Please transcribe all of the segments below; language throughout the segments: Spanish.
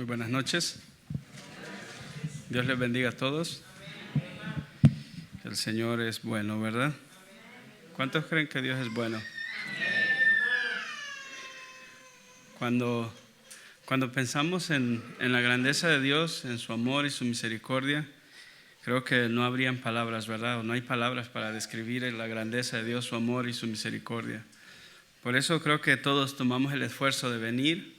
Muy buenas noches. Dios les bendiga a todos. El Señor es bueno, ¿verdad? ¿Cuántos creen que Dios es bueno? Cuando pensamos en la grandeza de Dios, en su amor y su misericordia, creo que no habrían palabras, ¿verdad? O no hay palabras para describir la grandeza de Dios, su amor y su misericordia. Por eso creo que todos tomamos el esfuerzo de venir,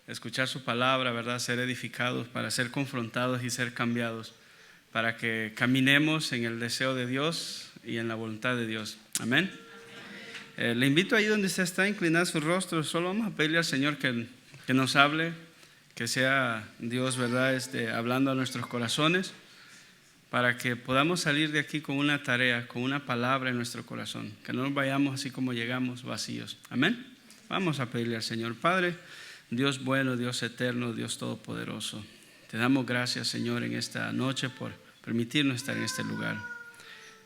escuchar su palabra, ¿verdad? Ser edificados, para ser confrontados y ser cambiados, para que caminemos en el deseo de Dios y en la voluntad de Dios. Amén. Le invito ahí donde usted está a inclinar su rostro. Solo vamos a pedirle al Señor que nos hable, que sea Dios, ¿verdad? Hablando a nuestros corazones, para que podamos salir de aquí con una tarea, con una palabra en nuestro corazón, que no nos vayamos así como llegamos, vacíos. Amén. Vamos a pedirle al Señor. Padre, Dios bueno, Dios eterno, Dios todopoderoso, te damos gracias, Señor, en esta noche por permitirnos estar en este lugar.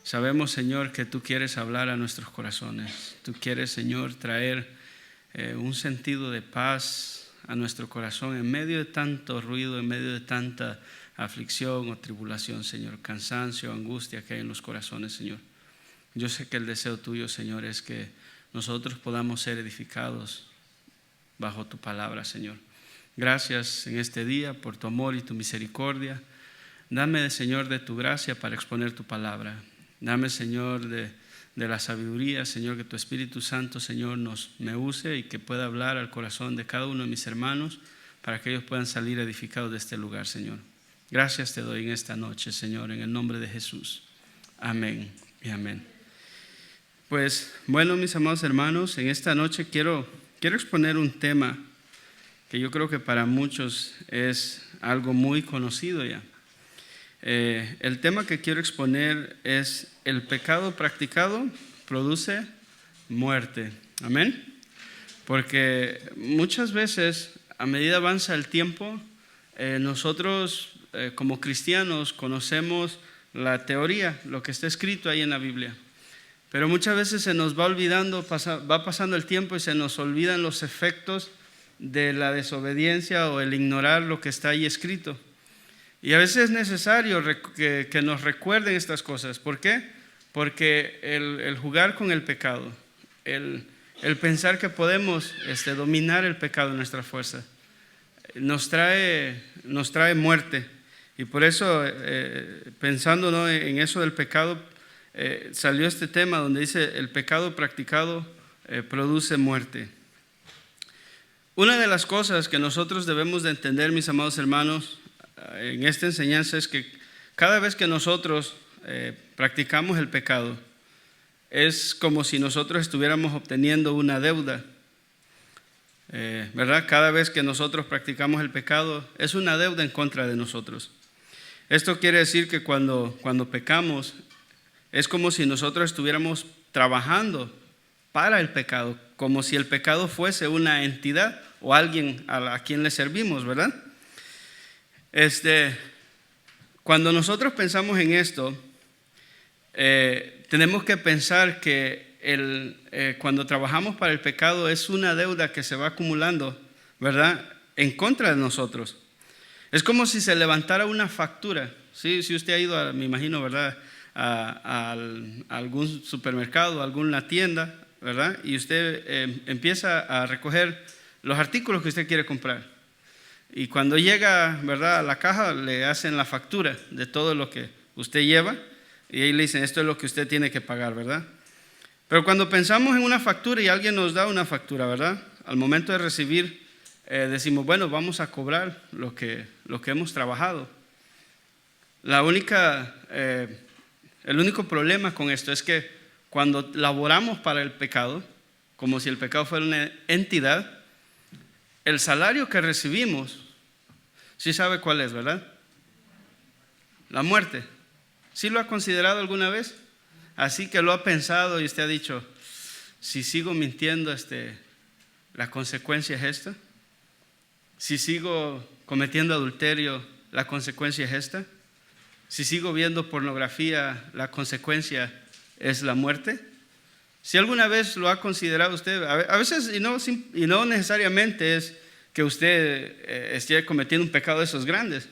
Sabemos, Señor, que tú quieres hablar a nuestros corazones. Tú quieres, Señor, traer un sentido de paz a nuestro corazón en medio de tanto ruido, en medio de tanta aflicción o tribulación, Señor, cansancio, angustia que hay en los corazones, Señor. Yo sé que el deseo tuyo, Señor, es que nosotros podamos ser edificados bajo tu palabra, Señor. Gracias en este día por tu amor y tu misericordia. Dame, Señor, de tu gracia para exponer tu palabra. Dame, Señor, de la sabiduría, Señor, que tu Espíritu Santo, Señor, me use y que pueda hablar al corazón de cada uno de mis hermanos para que ellos puedan salir edificados de este lugar, Señor. Gracias te doy en esta noche, Señor, en el nombre de Jesús. Amén y amén. Pues, bueno, mis amados hermanos, en esta noche quiero exponer un tema que yo creo que para muchos es algo muy conocido ya. El tema que quiero exponer es: el pecado practicado produce muerte. Amén. Porque muchas veces, a medida avanza el tiempo, nosotros como cristianos conocemos la teoría, lo que está escrito ahí en la Biblia. Pero muchas veces se nos va olvidando, va pasando el tiempo y se nos olvidan los efectos de la desobediencia o el ignorar lo que está ahí escrito. Y a veces es necesario que nos recuerden estas cosas. ¿Por qué? Porque el jugar con el pecado, el pensar que podemos dominar el pecado en nuestra fuerza, nos trae muerte. Y por eso, pensando, ¿no?, en eso del pecado, salió este tema donde dice: el pecado practicado produce muerte. Una de las cosas que nosotros debemos de entender, mis amados hermanos, en esta enseñanza es que cada vez que nosotros practicamos el pecado, es como si nosotros estuviéramos obteniendo una deuda, ¿verdad? Cada vez que nosotros practicamos el pecado, es una deuda en contra de nosotros. Esto quiere decir que cuando pecamos, es como si nosotros estuviéramos trabajando para el pecado, como si el pecado fuese una entidad o alguien a quien le servimos, ¿verdad? Cuando nosotros pensamos en esto, tenemos que pensar que cuando trabajamos para el pecado es una deuda que se va acumulando, ¿verdad?, en contra de nosotros. Es como si se levantara una factura. ¿Sí? Si usted ha ido, me imagino, ¿verdad?, a algún supermercado, a alguna tienda, ¿verdad?, y usted empieza a recoger los artículos que usted quiere comprar. Y cuando llega, ¿verdad?, a la caja, le hacen la factura de todo lo que usted lleva y ahí le dicen: esto es lo que usted tiene que pagar, ¿verdad? Pero cuando pensamos en una factura y alguien nos da una factura, ¿verdad?, al momento de recibir, decimos: bueno, vamos a cobrar lo que hemos trabajado. El único problema con esto es que cuando laboramos para el pecado, como si el pecado fuera una entidad, el salario que recibimos, ¿sí sabe cuál es, verdad? La muerte. ¿Sí lo ha considerado alguna vez? Así que lo ha pensado y usted ha dicho: si sigo mintiendo, la consecuencia es esta. Si sigo cometiendo adulterio, la consecuencia es esta. Si sigo viendo pornografía, la consecuencia es la muerte. Si alguna vez lo ha considerado usted, a veces, y no necesariamente es que usted esté cometiendo un pecado de esos grandes,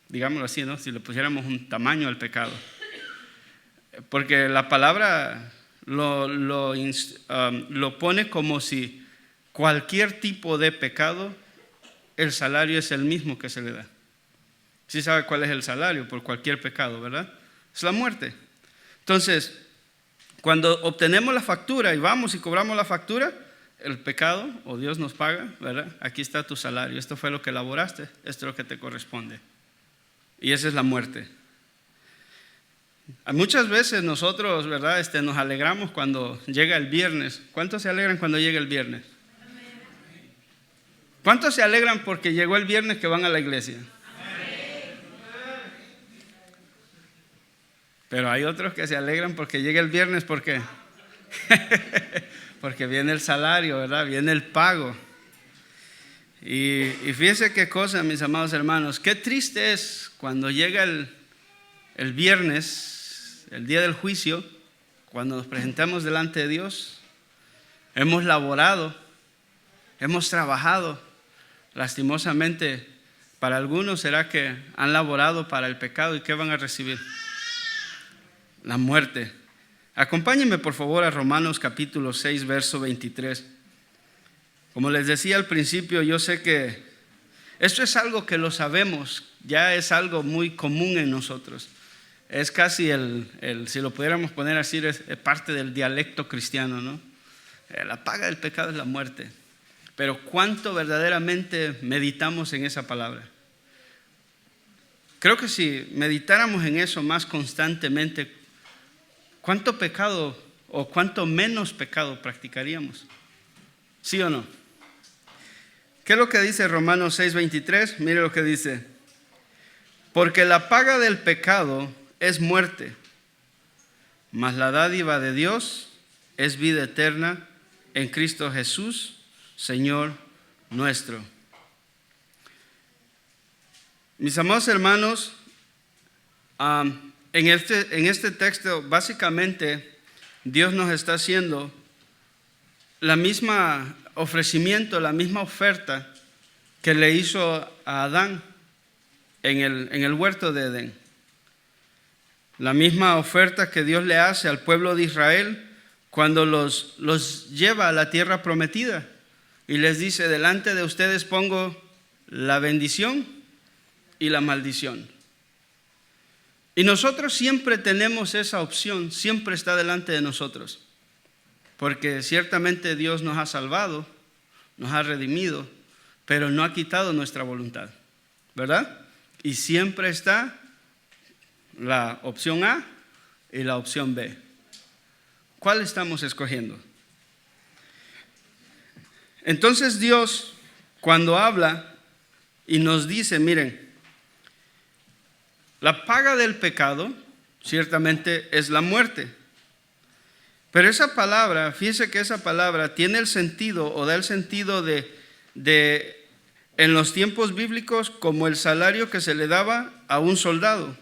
digámoslo así, ¿no? Si le pusiéramos un tamaño al pecado. Porque la palabra lo pone como si cualquier tipo de pecado, el salario es el mismo que se le da. Sí sabe cuál es el salario por cualquier pecado, ¿verdad? Es la muerte. Entonces, cuando obtenemos la factura y vamos y cobramos la factura, el pecado o Dios nos paga, ¿verdad? Aquí está tu salario, esto fue lo que elaboraste, esto es lo que te corresponde. Y esa es la muerte. Muchas veces nosotros, ¿verdad? Nos alegramos cuando llega el viernes. ¿Cuántos se alegran cuando llega el viernes? ¿Cuántos se alegran porque llegó el viernes que van a la iglesia? Pero hay otros que se alegran porque llega el viernes, ¿por qué? Porque viene el salario, ¿verdad? Viene el pago. Y fíjense qué cosa, mis amados hermanos, qué triste es cuando llega el viernes, el día del juicio, cuando nos presentamos delante de Dios. Hemos laborado, hemos trabajado. Lastimosamente, para algunos será que han laborado para el pecado, ¿y qué van a recibir? La muerte. Acompáñenme por favor a Romanos capítulo 6, verso 23. Como les decía al principio, yo sé que esto es algo que lo sabemos, ya es algo muy común en nosotros. Es casi si lo pudiéramos poner así, es parte del dialecto cristiano, ¿no? La paga del pecado es la muerte. Pero ¿cuánto verdaderamente meditamos en esa palabra? Creo que si meditáramos en eso más constantemente, ¿cuánto pecado o cuánto menos pecado practicaríamos? ¿Sí o no? ¿Qué es lo que dice Romanos 6:23? Mire lo que dice. Porque la paga del pecado es muerte, mas la dádiva de Dios es vida eterna en Cristo Jesús, Señor nuestro. Mis amados hermanos, en este texto, básicamente, Dios nos está haciendo la misma ofrecimiento, la misma oferta que le hizo a Adán en el huerto de Edén. La misma oferta que Dios le hace al pueblo de Israel cuando los lleva a la tierra prometida y les dice: delante de ustedes pongo la bendición y la maldición. Y nosotros siempre tenemos esa opción, siempre está delante de nosotros, porque ciertamente Dios nos ha salvado, nos ha redimido, pero no ha quitado nuestra voluntad, ¿verdad? Y siempre está la opción A y la opción B. ¿Cuál estamos escogiendo? Entonces Dios, cuando habla y nos dice, miren, la paga del pecado ciertamente es la muerte. Pero esa palabra, fíjese que esa palabra tiene el sentido o da el sentido de en los tiempos bíblicos como el salario que se le daba a un soldado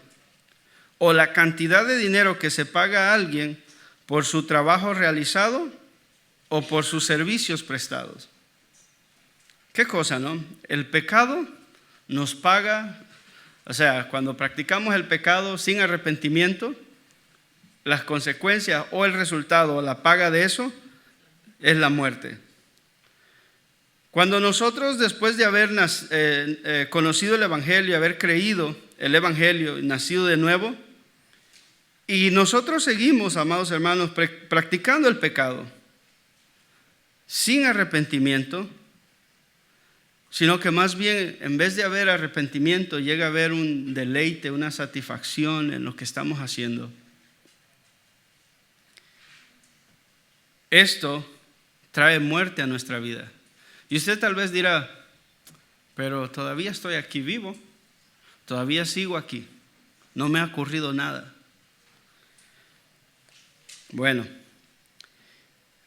o la cantidad de dinero que se paga a alguien por su trabajo realizado o por sus servicios prestados. ¿Qué cosa, no? El pecado nos paga. O sea, cuando practicamos el pecado sin arrepentimiento, las consecuencias o el resultado o la paga de eso es la muerte. Cuando nosotros, después de haber conocido el Evangelio, haber creído el Evangelio y nacido de nuevo, y nosotros seguimos, amados hermanos, practicando el pecado sin arrepentimiento, sino que más bien, en vez de haber arrepentimiento, llega a haber un deleite, una satisfacción en lo que estamos haciendo. Esto trae muerte a nuestra vida. Y usted tal vez dirá, pero todavía estoy aquí vivo, todavía sigo aquí, no me ha ocurrido nada. Bueno,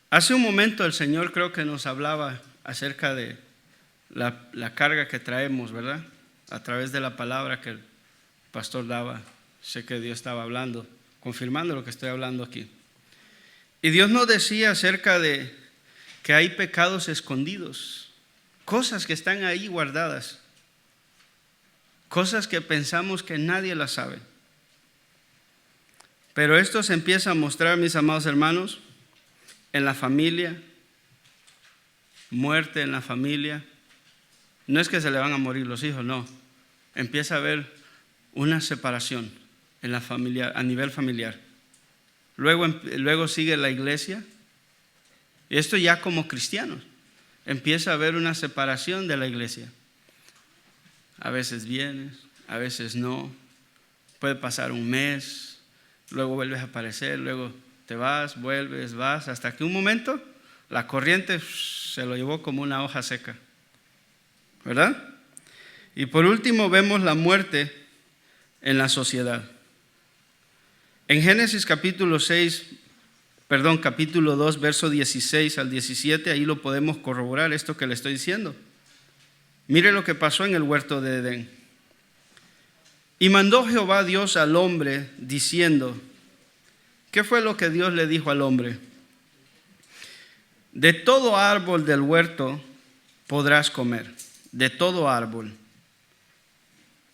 hace un momento el Señor creo que nos hablaba acerca de la carga que traemos, ¿verdad? A través de la palabra que el pastor daba. Sé que Dios estaba hablando, confirmando lo que estoy hablando aquí. Y Dios nos decía acerca de que hay pecados escondidos. cosas que están ahí guardadas, cosas que pensamos que nadie las sabe. Pero esto se empieza a mostrar, mis amados hermanos, en la familia, muerte en la familia. No es que se le van a morir los hijos, no. Empieza a haber una separación en la familia, a nivel familiar. Luego sigue la iglesia. Y esto ya como cristianos. Empieza a haber una separación de la iglesia. A veces vienes, a veces no. Puede pasar un mes, luego vuelves a aparecer, luego te vas, vuelves, vas, hasta que un momento la corriente se lo llevó como una hoja seca. ¿Verdad? Y por último vemos la muerte en la sociedad. En Génesis capítulo 2, verso 16 al 17, ahí lo podemos corroborar esto que le estoy diciendo. Mire lo que pasó en el huerto de Edén. Y mandó Jehová Dios al hombre diciendo, ¿qué fue lo que Dios le dijo al hombre? De todo árbol del huerto podrás comer, de todo árbol.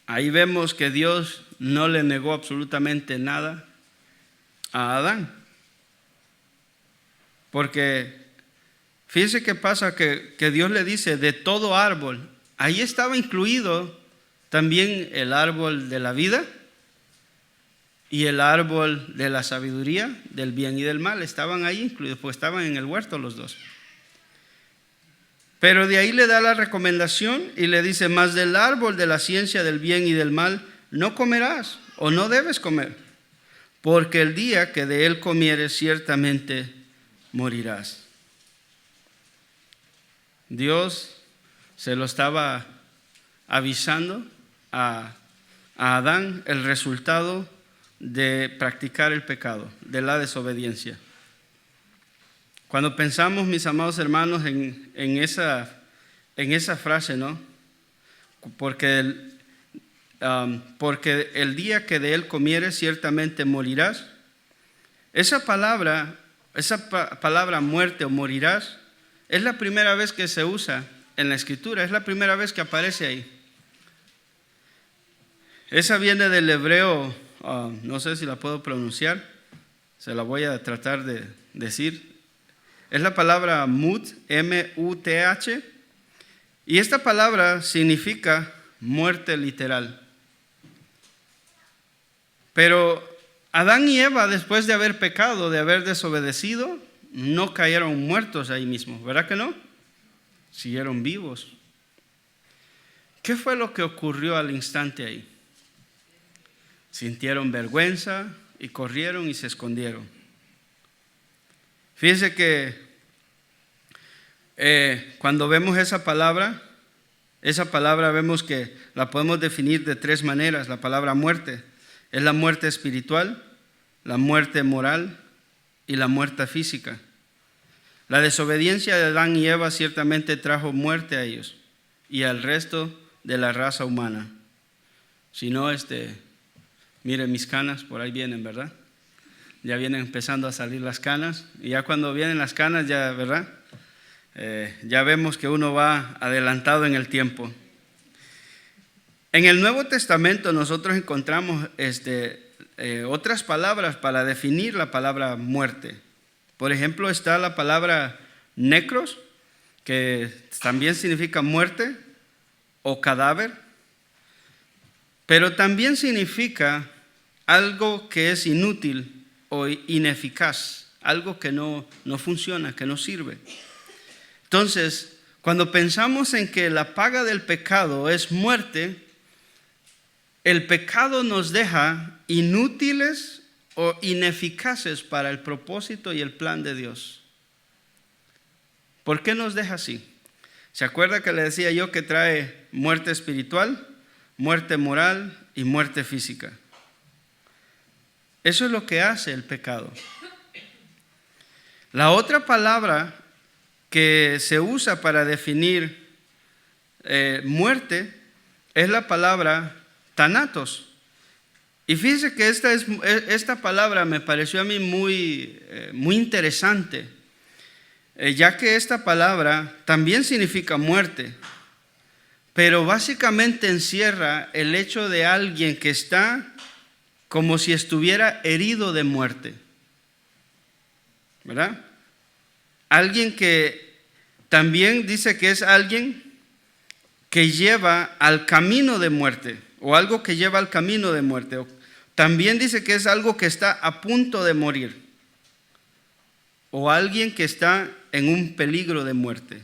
Ahí vemos que Dios no le negó absolutamente nada a Adán. Porque fíjese qué pasa, que Dios le dice de todo árbol. Ahí estaba incluido también el árbol de la vida y el árbol de la sabiduría, del bien y del mal. Estaban ahí incluidos, pues estaban en el huerto los dos. Pero de ahí le da la recomendación y le dice, mas del árbol de la ciencia del bien y del mal no comerás o no debes comer, porque el día que de él comieres ciertamente morirás. Dios se lo estaba avisando a Adán el resultado de practicar el pecado, de la desobediencia. Cuando pensamos, mis amados hermanos, en esa frase, ¿no? Porque el día que de él comieres ciertamente morirás. Esa palabra muerte o morirás es la primera vez que se usa en la Escritura, es la primera vez que aparece ahí. Esa viene del hebreo, no sé si la puedo pronunciar, se la voy a tratar de decir. Es la palabra mut, M-U-T-H, y esta palabra significa muerte literal. Pero Adán y Eva, después de haber pecado, de haber desobedecido, no cayeron muertos ahí mismo, ¿verdad que no? Siguieron vivos. ¿Qué fue lo que ocurrió al instante ahí? Sintieron vergüenza y corrieron y se escondieron. Fíjense que cuando vemos esa palabra vemos que la podemos definir de tres maneras. La palabra muerte es la muerte espiritual, la muerte moral y la muerte física. La desobediencia de Adán y Eva ciertamente trajo muerte a ellos y al resto de la raza humana. Si no, miren mis canas, por ahí vienen, ¿verdad? Ya vienen empezando a salir las canas, y ya cuando vienen las canas, ya, ¿verdad? Ya vemos que uno va adelantado en el tiempo. En el Nuevo Testamento nosotros encontramos otras palabras para definir la palabra muerte. Por ejemplo, está la palabra necros, que también significa muerte o cadáver, pero también significa algo que es inútil o ineficaz, algo que no funciona, que no sirve. Entonces, cuando pensamos en que la paga del pecado es muerte, el pecado nos deja inútiles o ineficaces para el propósito y el plan de Dios. ¿Por qué nos deja así? ¿Se acuerda que le decía yo que trae muerte espiritual, muerte moral y muerte física? Eso es lo que hace el pecado. La otra palabra que se usa para definir muerte es la palabra thanatos. Y fíjese que esta palabra me pareció a mí muy interesante. ya que esta palabra también significa muerte, pero básicamente encierra el hecho de alguien que está como si estuviera herido de muerte, ¿verdad? Alguien que también dice que es alguien que lleva al camino de muerte, o algo que lleva al camino de muerte. También dice que es algo que está a punto de morir, o alguien que está en un peligro de muerte.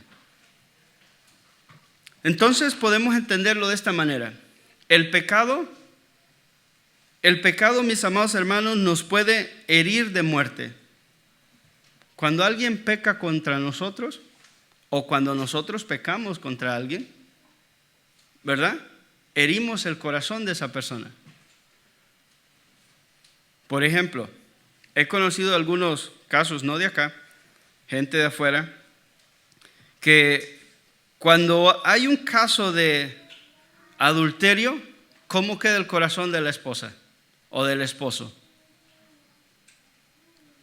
Entonces podemos entenderlo de esta manera. El pecado, mis amados hermanos, nos puede herir de muerte. Cuando alguien peca contra nosotros, o cuando nosotros pecamos contra alguien, ¿verdad? Herimos el corazón de esa persona. Por ejemplo, he conocido algunos casos, no de acá, gente de afuera, que cuando hay un caso de adulterio, ¿cómo queda el corazón de la esposa o del esposo?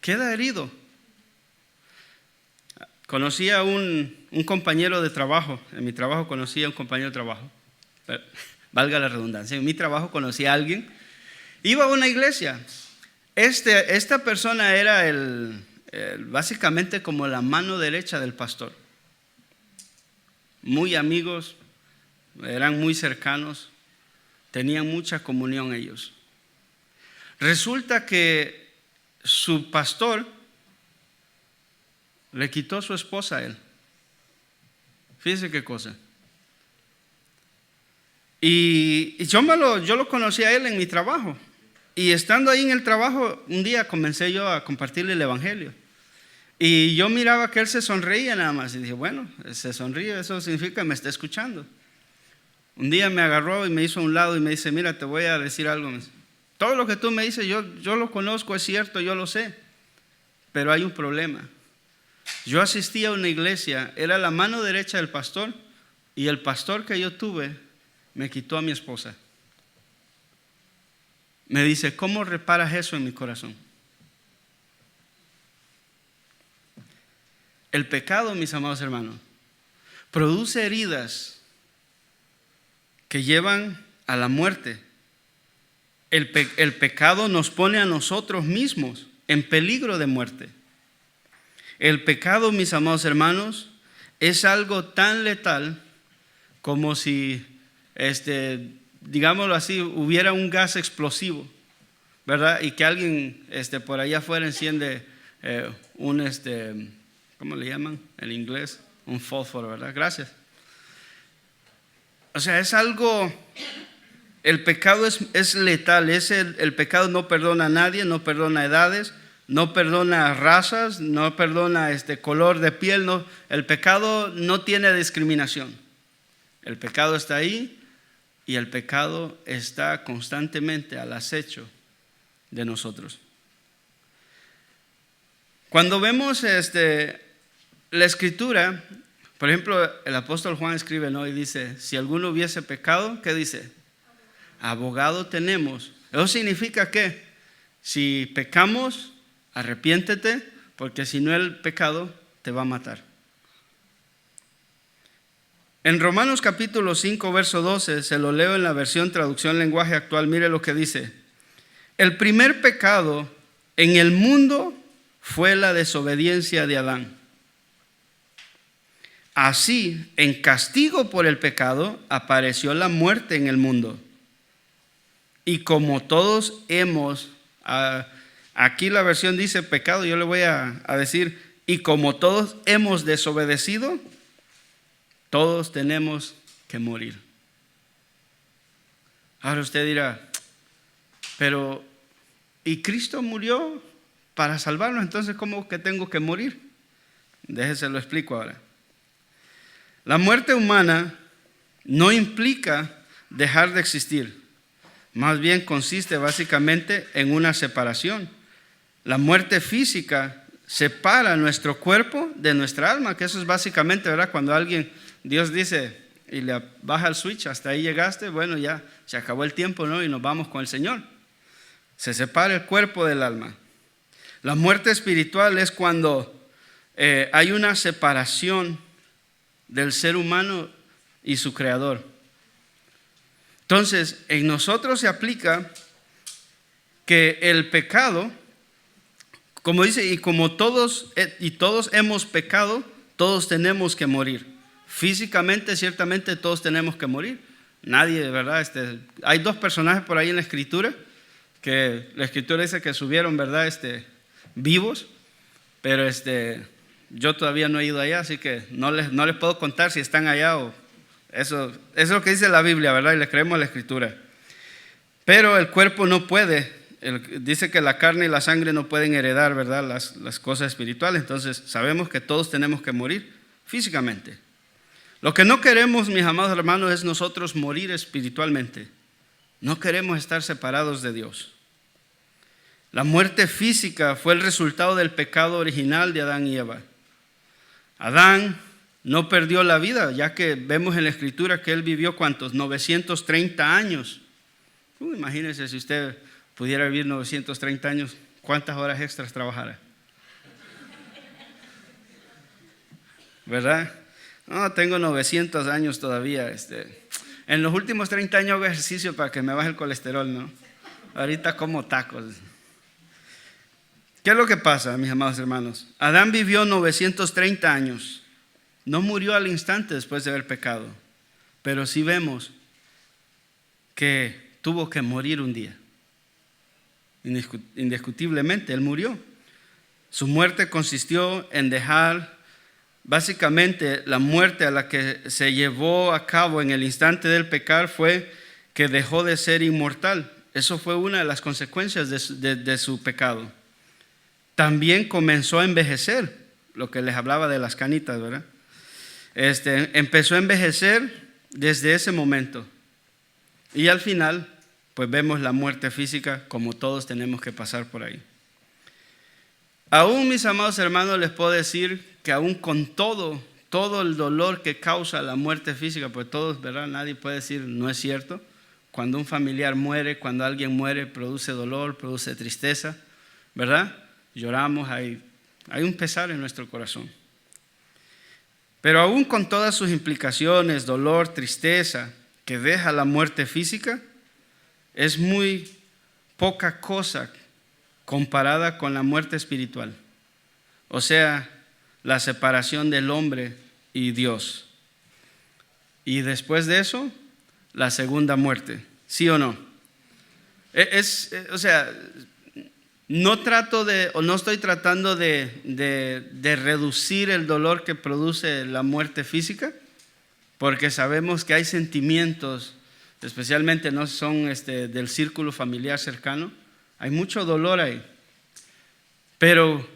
Queda herido. Conocí a un compañero de trabajo, en mi trabajo conocí a un compañero de trabajo, valga la redundancia, en mi trabajo conocí a alguien, iba a una iglesia, esta persona era básicamente como la mano derecha del pastor, muy amigos, eran muy cercanos, tenían mucha comunión ellos. Resulta que su pastor le quitó su esposa a él. Fíjese qué cosa. Y yo lo conocí a él en mi trabajo. Y estando ahí en el trabajo, un día comencé yo a compartirle el evangelio. Y yo miraba que él se sonreía nada más. Y dije, bueno, se sonríe, eso significa que me está escuchando. Un día me agarró y me hizo a un lado y me dice, mira, te voy a decir algo. Todo lo que tú me dices, yo lo conozco, es cierto, yo lo sé. Pero hay un problema. Yo asistí a una iglesia, era la mano derecha del pastor, y el pastor que yo tuve me quitó a mi esposa. Me dice, ¿cómo reparas eso en mi corazón? El pecado, mis amados hermanos, produce heridas que llevan a la muerte. El pecado nos pone a nosotros mismos en peligro de muerte. El pecado, mis amados hermanos, es algo tan letal como si, digámoslo así, hubiera un gas explosivo, ¿verdad? Y que alguien por allá afuera enciende ¿cómo le llaman en inglés? Un fósforo, ¿verdad? Gracias. O sea, es algo, el pecado es letal, el pecado no perdona a nadie, no perdona edades, no perdona razas, no perdona color de piel, no, el pecado no tiene discriminación. El pecado está ahí y el pecado está constantemente al acecho de nosotros. Cuando vemos la escritura, por ejemplo, el apóstol Juan escribe, ¿no? Y dice, si alguno hubiese pecado, ¿qué dice? Abogado tenemos. Eso significa que si pecamos, arrepiéntete, porque si no el pecado te va a matar. En Romanos capítulo 5, verso 12, se lo leo en la versión traducción lenguaje actual, mire lo que dice. El primer pecado en el mundo fue la desobediencia de Adán. Así, en castigo por el pecado, apareció la muerte en el mundo. Y como todos hemos, aquí la versión dice pecado, yo le voy a decir, y como todos hemos desobedecido, todos tenemos que morir. Ahora usted dirá, pero, ¿y Cristo murió para salvarnos? Entonces, ¿cómo que tengo que morir? Déjese lo explico ahora. La muerte humana no implica dejar de existir. Más bien consiste básicamente en una separación. La muerte física separa nuestro cuerpo de nuestra alma, que eso es básicamente, ¿verdad? Cuando Dios dice y le baja el switch, hasta ahí llegaste, bueno, ya se acabó el tiempo, ¿no? Y nos vamos con el Señor. Se separa el cuerpo del alma. La muerte espiritual es cuando hay una separación del ser humano y su creador. Entonces, en nosotros se aplica que el pecado, como dice, y como todos hemos pecado, todos tenemos que morir. Físicamente, ciertamente, todos tenemos que morir. Nadie, ¿verdad? Hay dos personajes por ahí en la Escritura, que la Escritura dice que subieron, ¿verdad? Vivos, pero yo todavía no he ido allá, así que no les puedo contar si están allá o eso es lo que dice la Biblia, ¿verdad? Y le creemos a la Escritura. Pero el cuerpo no puede, dice que la carne y la sangre no pueden heredar, ¿verdad? Las cosas espirituales. Entonces sabemos que todos tenemos que morir físicamente. Lo que no queremos, mis amados hermanos, es nosotros morir espiritualmente. No queremos estar separados de Dios. La muerte física fue el resultado del pecado original de Adán y Eva. Adán no perdió la vida, ya que vemos en la Escritura que él vivió, ¿cuántos? 930 años. Imagínense si usted pudiera vivir 930 años, ¿cuántas horas extras trabajara? ¿Verdad? No, tengo 900 años todavía. En los últimos 30 años hago ejercicio para que me baje el colesterol, ¿no? Ahorita como tacos. ¿Qué es lo que pasa, mis amados hermanos? Adán vivió 930 años. No murió al instante después de haber pecado, pero sí vemos que tuvo que morir un día. Indiscutiblemente, él murió. Su muerte consistió en dejar, básicamente, la muerte a la que se llevó a cabo en el instante del pecar fue que dejó de ser inmortal. Eso fue una de las consecuencias de su pecado. También comenzó a envejecer, lo que les hablaba de las canitas, ¿verdad? Empezó a envejecer desde ese momento. Y al final, pues vemos la muerte física, como todos tenemos que pasar por ahí. Aún, mis amados hermanos, les puedo decir que aún con todo el dolor que causa la muerte física, pues todos, ¿verdad? Nadie puede decir no es cierto. Cuando un familiar muere, cuando alguien muere, produce dolor, produce tristeza, ¿verdad? Lloramos, hay un pesar en nuestro corazón. Pero aún con todas sus implicaciones, dolor, tristeza que deja la muerte física, es muy poca cosa comparada con la muerte espiritual. O sea, la separación del hombre y Dios. Y después de eso, la segunda muerte. ¿Sí o no? O sea, no estoy tratando de reducir el dolor que produce la muerte física, porque sabemos que hay sentimientos, especialmente no son del círculo familiar cercano, hay mucho dolor ahí. Pero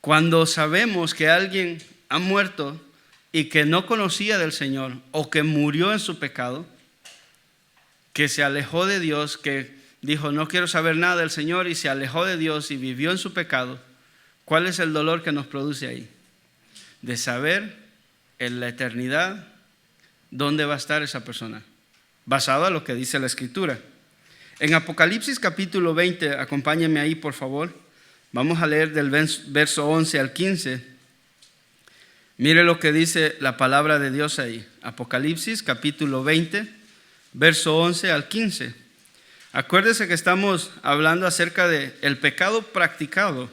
cuando sabemos que alguien ha muerto y que no conocía del Señor o que murió en su pecado, que se alejó de Dios, que dijo no quiero saber nada del Señor y se alejó de Dios y vivió en su pecado, ¿cuál es el dolor que nos produce ahí? De saber en la eternidad dónde va a estar esa persona, basado en lo que dice la Escritura. En Apocalipsis capítulo 20, acompáñenme ahí por favor, vamos a leer del verso 11 al 15. Mire lo que dice la palabra de Dios ahí. Apocalipsis capítulo 20, verso 11 al 15. Acuérdese que estamos hablando acerca del pecado practicado.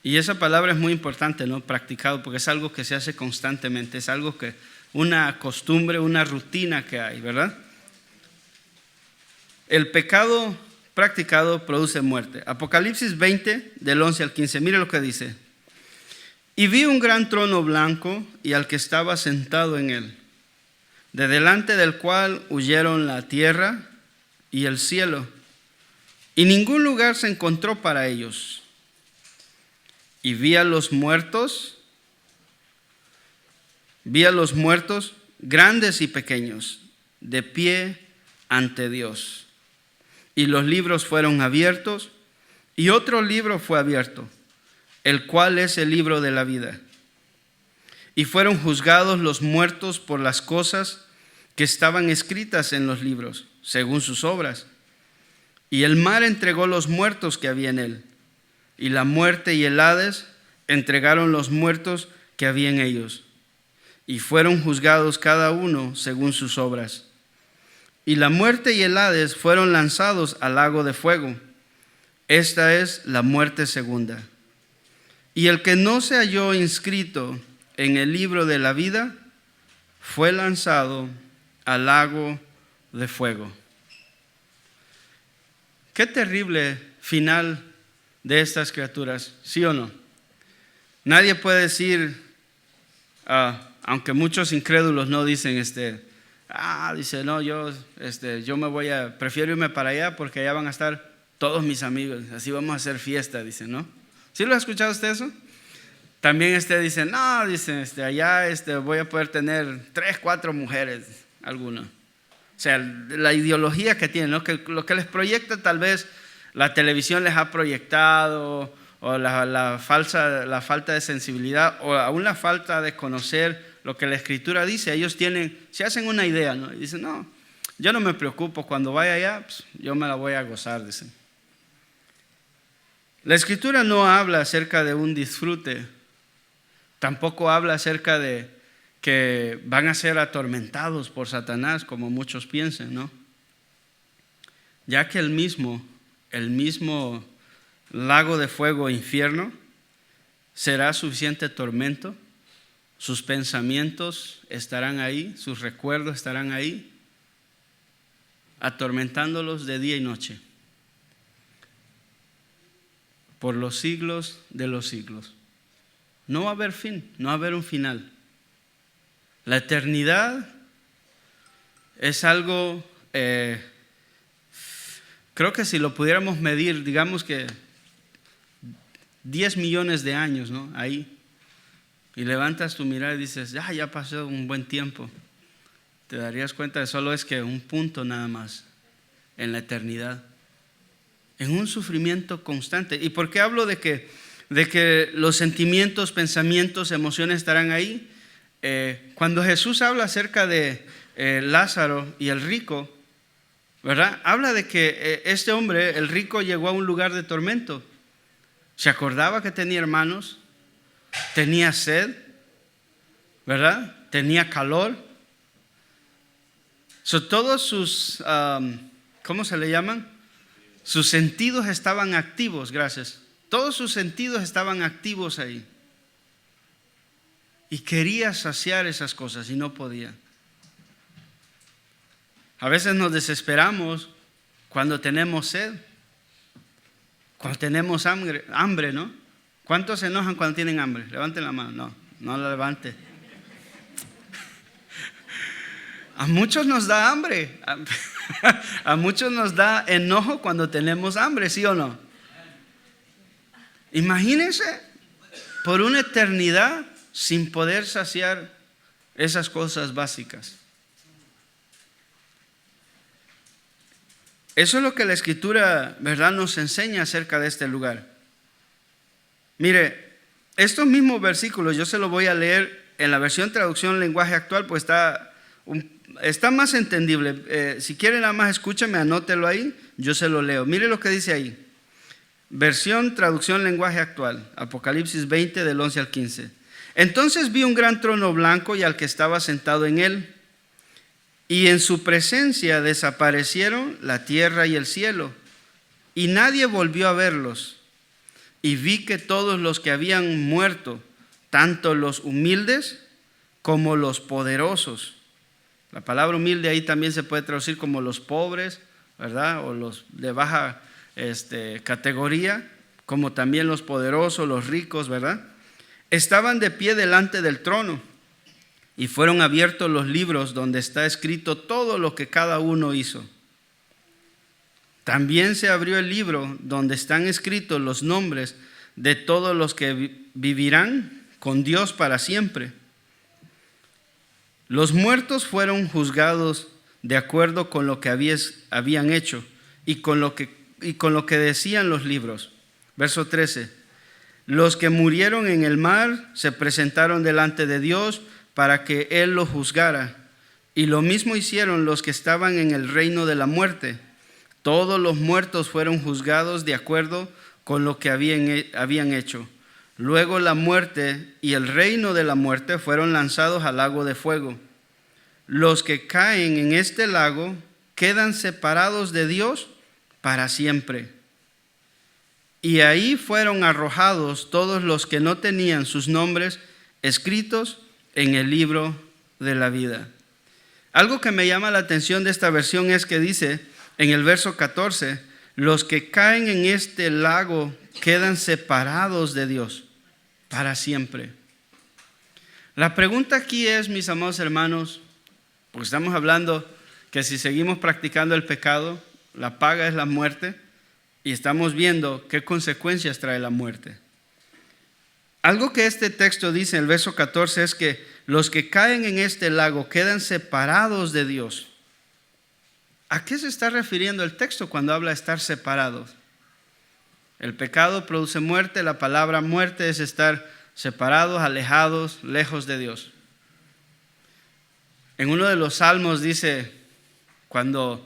Y esa palabra es muy importante, ¿no? Practicado, porque es algo que se hace constantemente, es algo que, una costumbre, una rutina que hay, ¿verdad? El pecado practicado produce muerte. Apocalipsis 20, del 11 al 15, mire lo que dice. Y vi un gran trono blanco y al que estaba sentado en él, de delante del cual huyeron la tierra y el cielo, y ningún lugar se encontró para ellos. Y vi a los muertos, grandes y pequeños, de pie ante Dios. Y los libros fueron abiertos, y otro libro fue abierto, el cual es el libro de la vida. Y fueron juzgados los muertos por las cosas que estaban escritas en los libros, según sus obras. Y el mar entregó los muertos que había en él, y la muerte y el Hades entregaron los muertos que había en ellos, y fueron juzgados cada uno según sus obras. Y la muerte y el Hades fueron lanzados al lago de fuego. Esta es la muerte segunda. Y el que no se halló inscrito en el libro de la vida fue lanzado al lago de fuego. Qué terrible final de estas criaturas, ¿sí o no? Nadie puede decir, aunque muchos incrédulos no dicen, dice, no, yo prefiero irme para allá porque allá van a estar todos mis amigos, así vamos a hacer fiesta, dice, ¿no? ¿Sí lo ha escuchado usted eso? También dice, no, dice, allá voy a poder tener 3, 4 mujeres, algunos. O sea, la ideología que tienen, ¿no? Que lo que les proyecta tal vez la televisión les ha proyectado, o la falta de sensibilidad, o aún la falta de conocer lo que la Escritura dice. Ellos se hacen una idea, ¿no? Y dicen, no, yo no me preocupo, cuando vaya allá, pues, yo me la voy a gozar, dicen. La Escritura no habla acerca de un disfrute, tampoco habla acerca de que van a ser atormentados por Satanás, como muchos piensan, ¿no? Ya que el mismo lago de fuego, infierno, será suficiente tormento. Sus pensamientos estarán ahí, sus recuerdos estarán ahí, atormentándolos de día y noche, por los siglos de los siglos. No va a haber fin, no va a haber un final. La eternidad es algo, creo que si lo pudiéramos medir, digamos que 10 millones de años, ¿no? Ahí. Y levantas tu mirada y dices, ya pasó un buen tiempo. Te darías cuenta de solo es que un punto nada más en la eternidad. En un sufrimiento constante. ¿Y por qué hablo de que los sentimientos, pensamientos, emociones estarán ahí? Cuando Jesús habla acerca de Lázaro y el rico, ¿verdad? Habla de que este hombre, el rico, llegó a un lugar de tormento. Se acordaba que tenía hermanos, tenía sed, ¿verdad? Tenía calor. Todos sus, ¿cómo se le llaman? Sus sentidos estaban activos, gracias. Todos sus sentidos estaban activos ahí. Y quería saciar esas cosas y no podía. A veces nos desesperamos cuando tenemos sed, cuando tenemos hambre, ¿no? ¿Cuántos se enojan cuando tienen hambre? Levanten la mano. No la levante. A muchos nos da hambre. A muchos nos da enojo cuando tenemos hambre, ¿sí o no? Imagínense por una eternidad sin poder saciar esas cosas básicas. Eso es lo que la Escritura, ¿verdad?, nos enseña acerca de este lugar. Mire, estos mismos versículos yo se los voy a leer en la versión traducción lenguaje actual, pues está más entendible. Si quieren nada más escúchame, anótelo ahí, yo se lo leo. Mire lo que dice ahí. Versión traducción lenguaje actual, Apocalipsis 20 del 11 al 15. Entonces vi un gran trono blanco y al que estaba sentado en él, y en su presencia desaparecieron la tierra y el cielo, y nadie volvió a verlos. Y vi que todos los que habían muerto, tanto los humildes como los poderosos. La palabra humilde ahí también se puede traducir como los pobres, ¿verdad? O los de baja categoría, como también los poderosos, los ricos, ¿verdad? Estaban de pie delante del trono y fueron abiertos los libros donde está escrito todo lo que cada uno hizo. También se abrió el libro donde están escritos los nombres de todos los que vivirán con Dios para siempre. Los muertos fueron juzgados de acuerdo con lo que habían hecho y con lo que decían los libros. Verso 13. Los que murieron en el mar se presentaron delante de Dios para que Él los juzgara. Y lo mismo hicieron los que estaban en el reino de la muerte. Todos los muertos fueron juzgados de acuerdo con lo que habían hecho. Luego la muerte y el reino de la muerte fueron lanzados al lago de fuego. Los que caen en este lago quedan separados de Dios para siempre. Y ahí fueron arrojados todos los que no tenían sus nombres escritos en el libro de la vida. Algo que me llama la atención de esta versión es que dice en el verso 14, los que caen en este lago quedan separados de Dios para siempre. La pregunta aquí es, mis amados hermanos, porque estamos hablando que si seguimos practicando el pecado, la paga es la muerte, y estamos viendo qué consecuencias trae la muerte. Algo que este texto dice en el verso 14 es que los que caen en este lago quedan separados de Dios. ¿A qué se está refiriendo el texto cuando habla de estar separados? El pecado produce muerte, la palabra muerte es estar separados, alejados, lejos de Dios. En uno de los salmos dice, cuando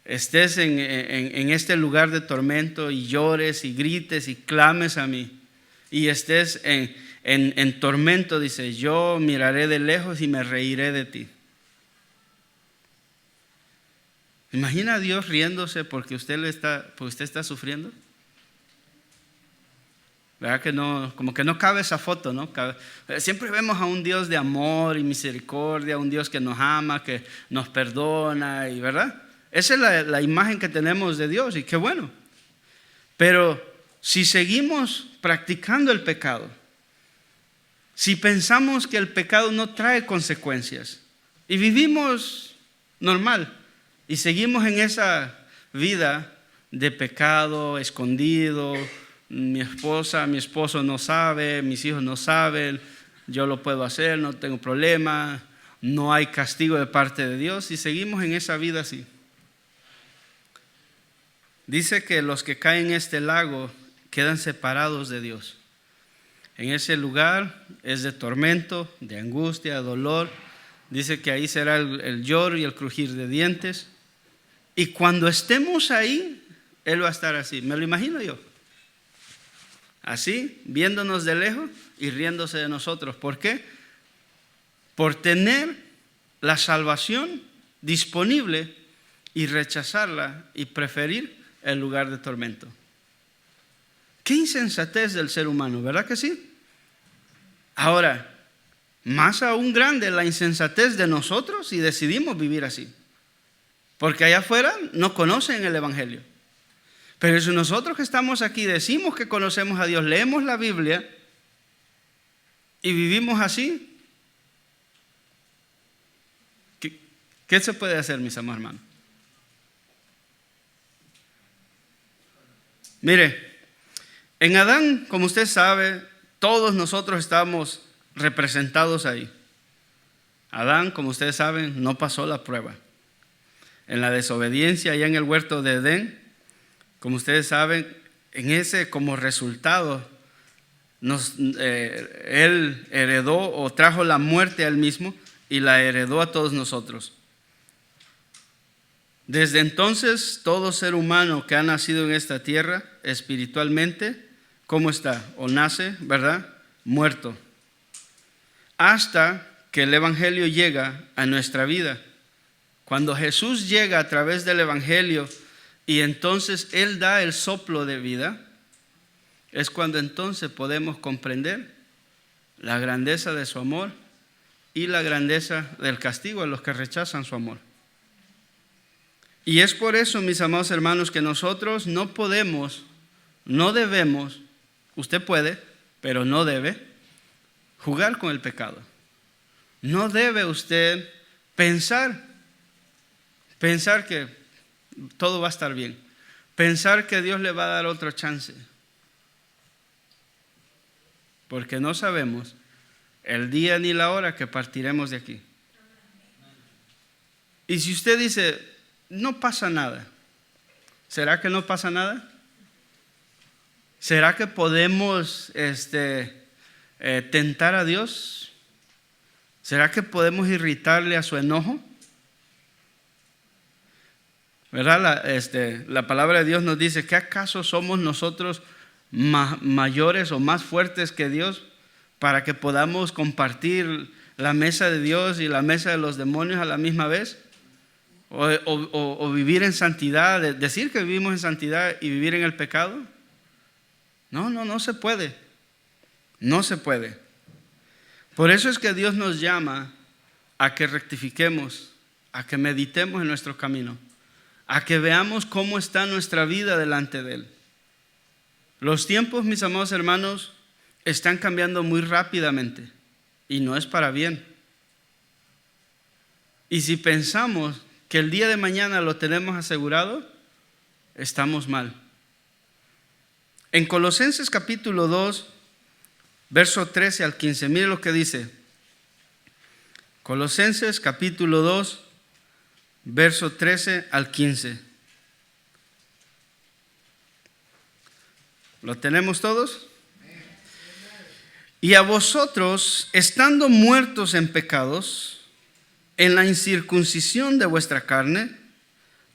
estés en este lugar de tormento y llores y grites y clames a mí y estés en tormento, dice, yo miraré de lejos y me reiré de ti. ¿Imagina a Dios riéndose porque usted está sufriendo? ¿Verdad que no? Como que no cabe esa foto, ¿no? Siempre vemos a un Dios de amor y misericordia, un Dios que nos ama, que nos perdona, y ¿verdad? Esa es la imagen que tenemos de Dios y qué bueno. Pero si seguimos practicando el pecado, si pensamos que el pecado no trae consecuencias y vivimos normal y seguimos en esa vida de pecado escondido, mi esposa, mi esposo no sabe, mis hijos no saben, yo lo puedo hacer, no tengo problema, no hay castigo de parte de Dios, y seguimos en esa vida así. Dice que los que caen en este lago quedan separados de Dios. En ese lugar es de tormento, de angustia, de dolor. Dice que ahí será el lloro y el crujir de dientes. Y cuando estemos ahí, Él va a estar así. Me lo imagino yo. Así, viéndonos de lejos y riéndose de nosotros. ¿Por qué? Por tener la salvación disponible y rechazarla y preferir el lugar de tormento. Qué insensatez del ser humano, ¿verdad que sí? Ahora, más aún grande la insensatez de nosotros si decidimos vivir así. Porque allá afuera no conocen el Evangelio. Pero si nosotros que estamos aquí decimos que conocemos a Dios, leemos la Biblia y vivimos así, ¿qué se puede hacer, mis amados hermanos? Mire, en Adán, como usted sabe, todos nosotros estamos representados ahí. Adán, como ustedes saben, no pasó la prueba. En la desobediencia allá en el huerto de Edén, como ustedes saben, en ese como resultado, él heredó o trajo la muerte a él mismo y la heredó a todos nosotros. Desde entonces, todo ser humano que ha nacido en esta tierra, espiritualmente, ¿cómo está? O nace, ¿verdad? Muerto. Hasta que el Evangelio llega a nuestra vida. Cuando Jesús llega a través del Evangelio y entonces Él da el soplo de vida, es cuando entonces podemos comprender la grandeza de su amor y la grandeza del castigo a los que rechazan su amor. Y es por eso, mis amados hermanos, que nosotros no podemos, no debemos, usted puede, pero no debe, jugar con el pecado. No debe usted pensar que todo va a estar bien, pensar que Dios le va a dar otra chance, porque no sabemos el día ni la hora que partiremos de aquí. Y si usted dice, no pasa nada, ¿será que no pasa nada? ¿Será que podemos tentar a Dios? ¿Será que podemos irritarle a su enojo? ¿Verdad? La palabra de Dios nos dice, ¿qué acaso somos nosotros mayores o más fuertes que Dios para que podamos compartir la mesa de Dios y la mesa de los demonios a la misma vez? ¿O vivir en santidad, decir que vivimos en santidad y vivir en el pecado? No se puede. No se puede. Por eso es que Dios nos llama a que rectifiquemos, a que meditemos en nuestro camino, a que veamos cómo está nuestra vida delante de Él. Los tiempos, mis amados hermanos, están cambiando muy rápidamente y no es para bien. Y si pensamos que el día de mañana lo tenemos asegurado, estamos mal. En Colosenses capítulo 2, verso 13 al 15, mire lo que dice. Colosenses capítulo 2, verso 13 al 15. ¿Lo tenemos todos? Y a vosotros, estando muertos en pecados, en la incircuncisión de vuestra carne,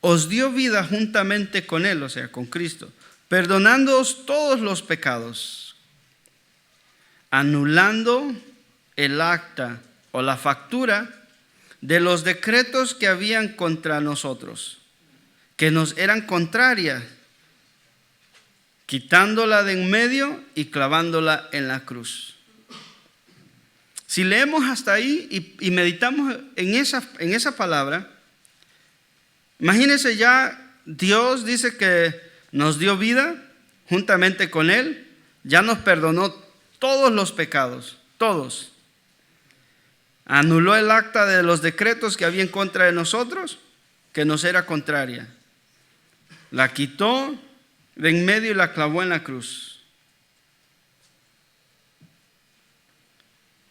os dio vida juntamente con Él, o sea, con Cristo, perdonándoos todos los pecados, anulando el acta o la factura de los decretos que habían contra nosotros, que nos eran contrarias, quitándola de en medio y clavándola en la cruz. Si leemos hasta ahí y meditamos en esa palabra, imagínense ya, Dios dice que nos dio vida juntamente con Él, ya nos perdonó todos los pecados, todos. Anuló el acta de los decretos que había en contra de nosotros, que nos era contraria. La quitó de en medio y la clavó en la cruz.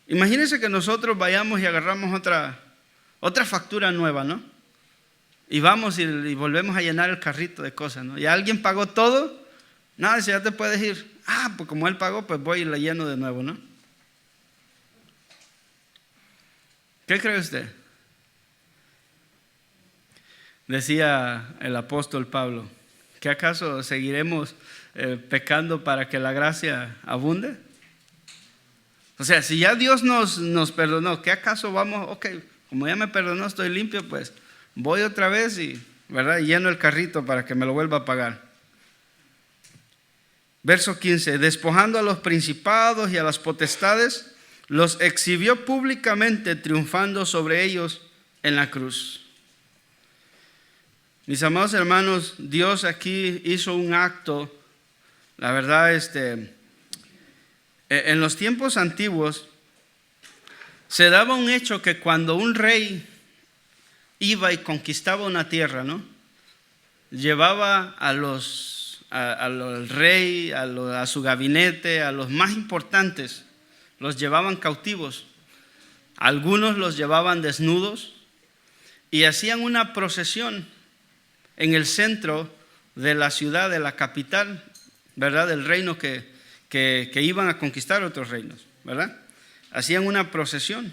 Imagínense que nosotros vayamos y agarramos otra factura nueva, ¿no? Y vamos y volvemos a llenar el carrito de cosas, ¿no? Y alguien pagó todo, nada, si ya te puedes ir. Pues como él pagó, pues voy y la lleno de nuevo, ¿no? ¿Qué cree usted? Decía el apóstol Pablo, ¿qué acaso seguiremos pecando para que la gracia abunde? O sea, si ya Dios nos perdonó, ¿qué acaso vamos? Ok, como ya me perdonó, estoy limpio, pues voy otra vez y, ¿verdad? Y lleno el carrito para que me lo vuelva a pagar. Verso 15, despojando a los principados y a las potestades, los exhibió públicamente, triunfando sobre ellos en la cruz. Mis amados hermanos, Dios aquí hizo un acto, la verdad, en los tiempos antiguos se daba un hecho que cuando un rey iba y conquistaba una tierra, ¿no? Llevaba al rey, a su gabinete, a los más importantes, los llevaban cautivos. Algunos los llevaban desnudos y hacían una procesión en el centro de la ciudad, de la capital, ¿verdad? Del reino que iban a conquistar otros reinos, ¿verdad? Hacían una procesión.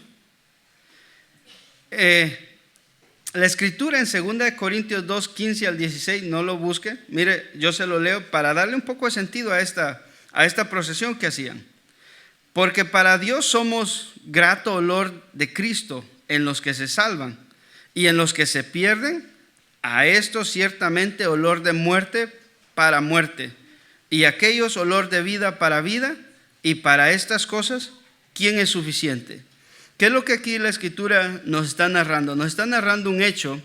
La escritura en 2 Corintios 2, 15 al 16, no lo busque, mire, yo se lo leo para darle un poco de sentido a esta procesión que hacían. Porque para Dios somos grato olor de Cristo en los que se salvan, y en los que se pierden, a estos ciertamente olor de muerte para muerte, y aquellos olor de vida para vida, y para estas cosas, ¿quién es suficiente? ¿Qué es lo que aquí la escritura nos está narrando? Nos está narrando un hecho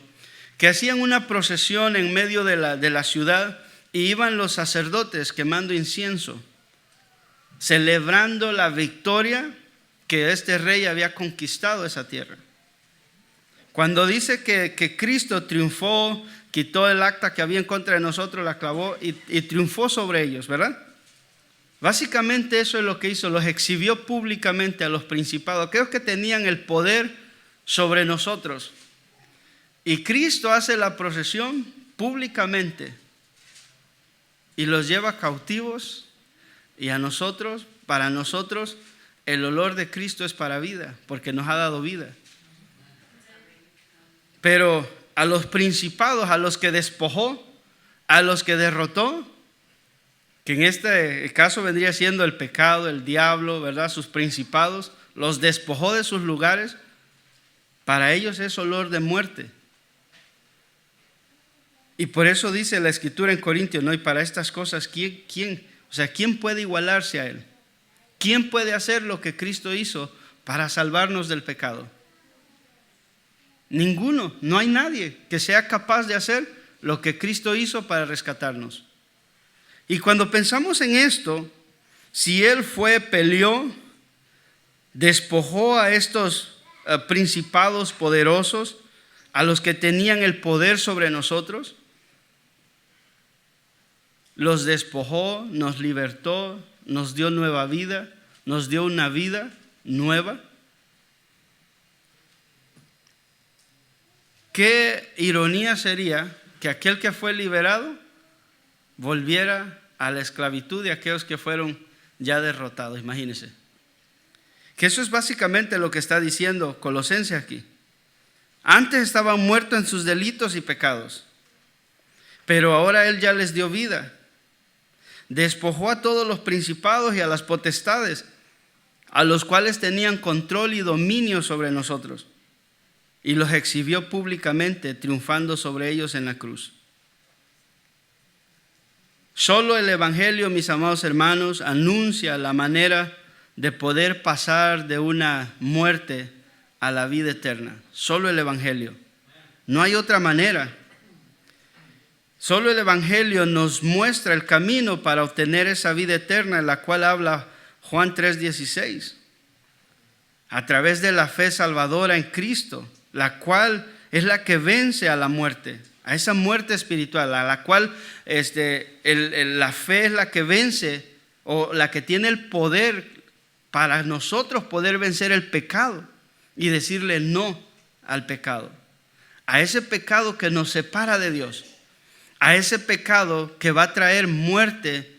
que hacían una procesión en medio de la ciudad y iban los sacerdotes quemando incienso, celebrando la victoria que este rey había conquistado esa tierra. Cuando dice que Cristo triunfó, quitó el acta que había en contra de nosotros, la clavó y triunfó sobre ellos, ¿verdad? Básicamente eso es lo que hizo, los exhibió públicamente a los principados, aquellos que tenían el poder sobre nosotros. Y Cristo hace la procesión públicamente y los lleva cautivos, y a nosotros, para nosotros, el olor de Cristo es para vida, porque nos ha dado vida. Pero a los principados, a los que despojó, a los que derrotó, que en este caso vendría siendo el pecado, el diablo, ¿verdad? Sus principados, los despojó de sus lugares. Para ellos es olor de muerte. Y por eso dice la Escritura en Corintios, ¿no? Y para estas cosas, ¿quién puede igualarse a Él? ¿Quién puede hacer lo que Cristo hizo para salvarnos del pecado? Ninguno, no hay nadie que sea capaz de hacer lo que Cristo hizo para rescatarnos. Y cuando pensamos en esto, si Él peleó, despojó a estos principados poderosos, a los que tenían el poder sobre nosotros, los despojó, nos libertó, nos dio nueva vida, nos dio una vida nueva. Qué ironía sería que aquel que fue liberado volviera a la esclavitud de aquellos que fueron ya derrotados. Imagínense. Que eso es básicamente lo que está diciendo Colosenses aquí. Antes estaban muertos en sus delitos y pecados, pero ahora Él ya les dio vida. Despojó a todos los principados y a las potestades, a los cuales tenían control y dominio sobre nosotros, y los exhibió públicamente, triunfando sobre ellos en la cruz. Solo el Evangelio, mis amados hermanos, anuncia la manera de poder pasar de una muerte a la vida eterna. Solo el Evangelio. No hay otra manera. Solo el Evangelio nos muestra el camino para obtener esa vida eterna, en la cual habla Juan 3:16. A través de la fe salvadora en Cristo, la cual es la que vence a la muerte, a esa muerte espiritual, a la cual la fe es la que vence, o la que tiene el poder para nosotros poder vencer el pecado y decirle no al pecado, a ese pecado que nos separa de Dios, a ese pecado que va a traer muerte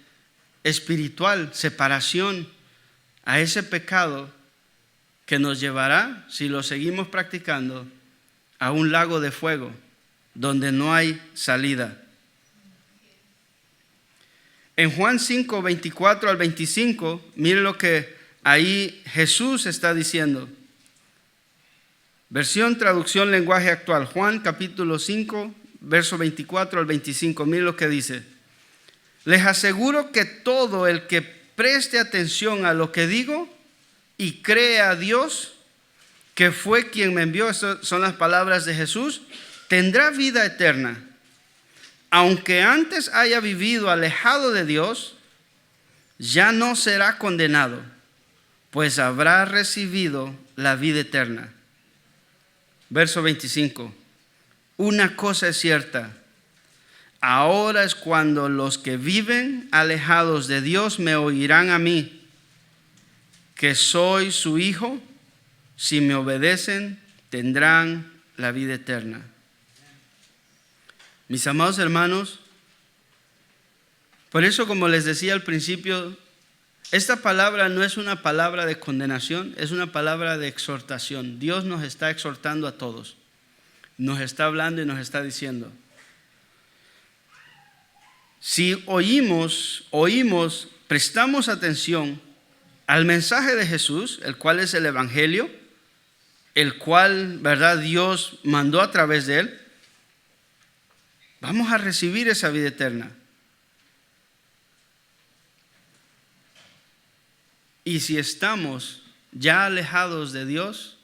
espiritual, separación, a ese pecado que nos llevará, si lo seguimos practicando, a un lago de fuego donde no hay salida. En Juan 5, 24 al 25, miren lo que ahí Jesús está diciendo. Versión, traducción, lenguaje actual. Juan capítulo 5, verso 24 al 25. Miren lo que dice. Les aseguro que todo el que preste atención a lo que digo y cree a Dios, que fue quien me envió, estas son las palabras de Jesús, tendrá vida eterna. Aunque antes haya vivido alejado de Dios, ya no será condenado, pues habrá recibido la vida eterna. Verso 25. Una cosa es cierta. Ahora es cuando los que viven alejados de Dios me oirán a mí, que soy su hijo. Si me obedecen, tendrán la vida eterna. Mis amados hermanos, por eso, como les decía al principio, esta palabra no es una palabra de condenación, es una palabra de exhortación. Dios nos está exhortando a todos. Nos está hablando y nos está diciendo. Si oímos, prestamos atención al mensaje de Jesús, el cual es el Evangelio, el cual, ¿verdad?, Dios mandó a través de Él, vamos a recibir esa vida eterna. Y si estamos ya alejados de Dios,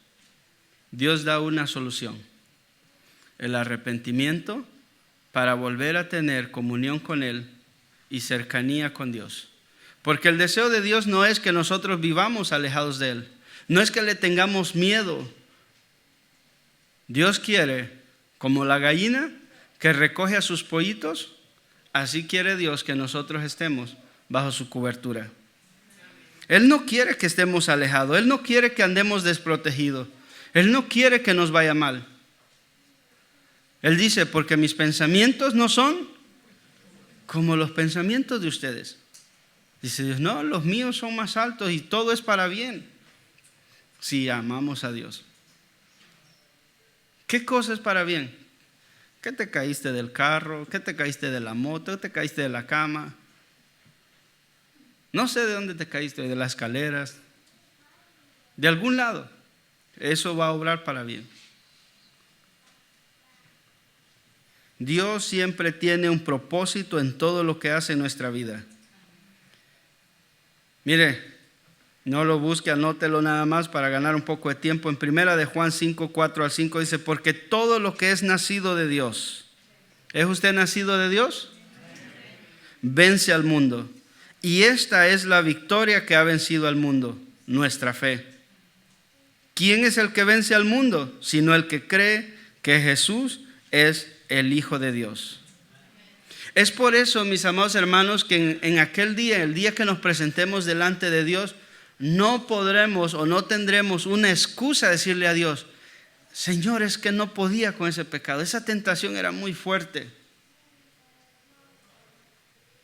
Dios da una solución: el arrepentimiento para volver a tener comunión con Él y cercanía con Dios. Porque el deseo de Dios no es que nosotros vivamos alejados de Él, no es que le tengamos miedo. Dios quiere, como la gallina que recoge a sus pollitos, así quiere Dios que nosotros estemos bajo su cobertura. Él no quiere que estemos alejados, Él no quiere que andemos desprotegidos, Él no quiere que nos vaya mal. Él dice, porque mis pensamientos no son como los pensamientos de ustedes. Dice Dios, no, los míos son más altos y todo es para bien si amamos a Dios. ¿Qué cosa es para bien? ¿Que te caíste del carro? ¿Que te caíste de la moto? ¿Que te caíste de la cama? No sé de dónde te caíste, de las escaleras, de algún lado. Eso va a obrar para bien. Dios siempre tiene un propósito en todo lo que hace en nuestra vida. Mire, no lo busque, anótelo nada más para ganar un poco de tiempo. En 1 de Juan 5, 4 al 5 dice, porque todo lo que es nacido de Dios, ¿es usted nacido de Dios? Vence al mundo. Y esta es la victoria que ha vencido al mundo, nuestra fe. ¿Quién es el que vence al mundo? Sino el que cree que Jesús es el Hijo de Dios. Es por eso, mis amados hermanos, que en aquel día, el día que nos presentemos delante de Dios, no podremos o no tendremos una excusa a decirle a Dios, Señor, es que no podía con ese pecado, esa tentación era muy fuerte.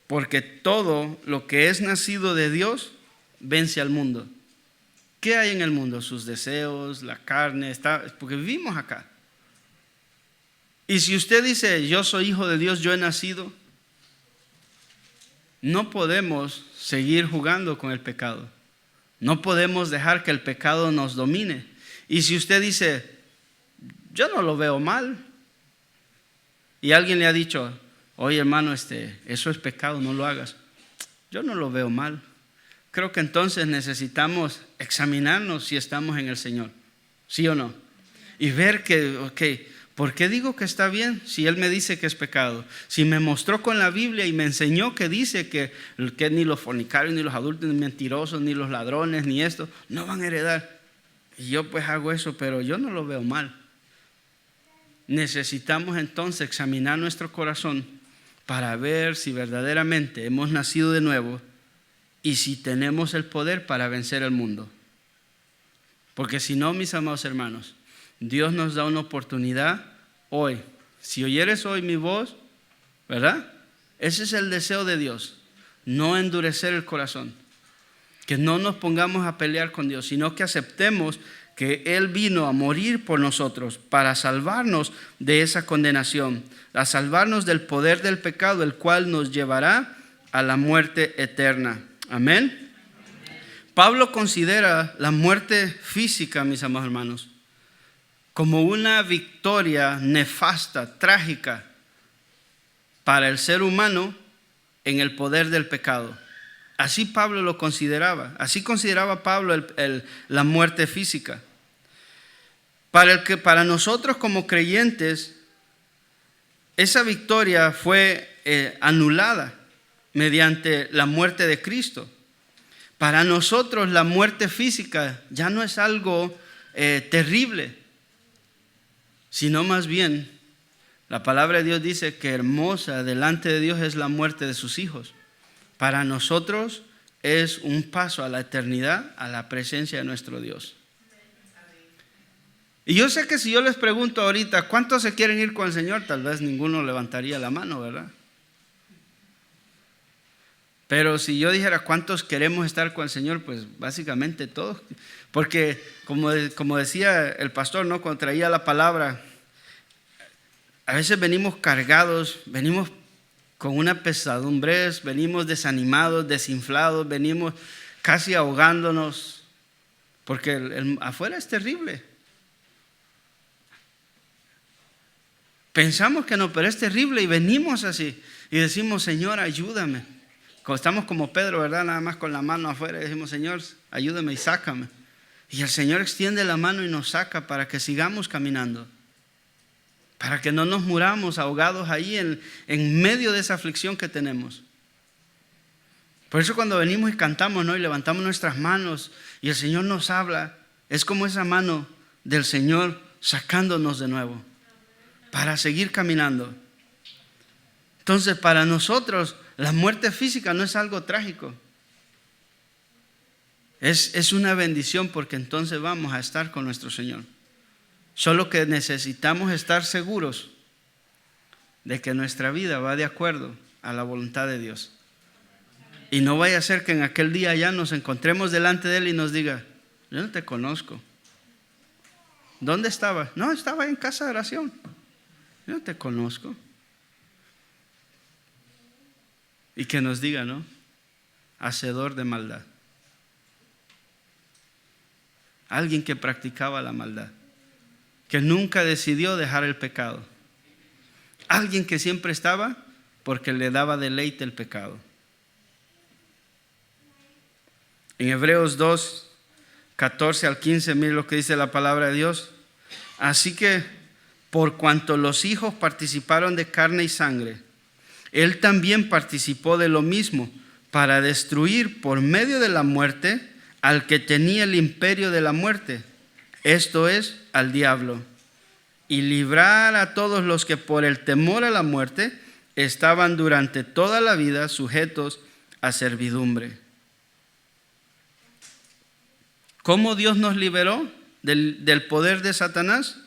Porque todo lo que es nacido de Dios vence al mundo. ¿Qué hay en el mundo? Sus deseos, la carne, porque vivimos acá. Y si usted dice, yo soy hijo de Dios, yo he nacido, no podemos seguir jugando con el pecado. No podemos dejar que el pecado nos domine. Y si usted dice, yo no lo veo mal, y alguien le ha dicho, oye hermano, eso es pecado, no lo hagas. Yo no lo veo mal. Creo que entonces necesitamos examinarnos si estamos en el Señor, ¿sí o no? Y ver que, ¿por qué digo que está bien si Él me dice que es pecado? Si me mostró con la Biblia y me enseñó que dice que ni los fornicarios, ni los adultos, ni mentirosos, ni los ladrones, ni esto, no van a heredar. Y yo pues hago eso, pero yo no lo veo mal. Necesitamos entonces examinar nuestro corazón para ver si verdaderamente hemos nacido de nuevo y si tenemos el poder para vencer el mundo. Porque si no, mis amados hermanos, Dios nos da una oportunidad hoy. Si oyeres hoy mi voz, ¿verdad? Ese es el deseo de Dios, no endurecer el corazón. Que no nos pongamos a pelear con Dios, sino que aceptemos que Él vino a morir por nosotros para salvarnos de esa condenación, a salvarnos del poder del pecado, el cual nos llevará a la muerte eterna. Amén. Pablo considera la muerte física, mis amados hermanos, como una victoria nefasta, trágica para el ser humano en el poder del pecado. Así Pablo lo consideraba. Así consideraba Pablo la muerte física. Para nosotros como creyentes, esa victoria fue anulada mediante la muerte de Cristo. Para nosotros la muerte física ya no es algo terrible, sino más bien la palabra de Dios dice que hermosa delante de Dios es la muerte de sus hijos. Para nosotros es un paso a la eternidad, a la presencia de nuestro Dios. Y yo sé que si yo les pregunto ahorita, ¿cuántos se quieren ir con el Señor? Tal vez ninguno levantaría la mano, ¿verdad? Pero si yo dijera, ¿cuántos queremos estar con el Señor? Pues básicamente todos. Porque como decía el pastor, ¿no? Cuando traía la palabra, a veces venimos cargados, venimos con una pesadumbre, venimos desanimados, desinflados, venimos casi ahogándonos, porque afuera es terrible. Pensamos que no, pero es terrible y venimos así y decimos, Señor, ayúdame. Estamos como Pedro, ¿verdad? Nada más con la mano afuera y decimos, Señor, ayúdame y sácame. Y el Señor extiende la mano y nos saca para que sigamos caminando. Para que no nos muramos ahogados ahí en medio de esa aflicción que tenemos. Por eso cuando venimos y cantamos, ¿no? Y levantamos nuestras manos y el Señor nos habla, es como esa mano del Señor sacándonos de nuevo para seguir caminando. Entonces para nosotros la muerte física no es algo trágico. Es una bendición porque entonces vamos a estar con nuestro Señor. Solo que necesitamos estar seguros de que nuestra vida va de acuerdo a la voluntad de Dios. Y no vaya a ser que en aquel día ya nos encontremos delante de Él y nos diga, yo no te conozco. ¿Dónde estaba? No, estaba en casa de oración. Yo no te conozco. Y que nos diga, ¿no? hacedor de maldad. Alguien que practicaba la maldad, que nunca decidió dejar el pecado. Alguien que siempre estaba porque le daba deleite el pecado. En Hebreos 2, 14 al 15, mire lo que dice la palabra de Dios. Así que por cuanto los hijos participaron de carne y sangre, Él también participó de lo mismo, para destruir por medio de la muerte al que tenía el imperio de la muerte, esto es, al diablo, y librar a todos los que por el temor a la muerte estaban durante toda la vida sujetos a servidumbre. ¿Cómo Dios nos liberó del poder de Satanás?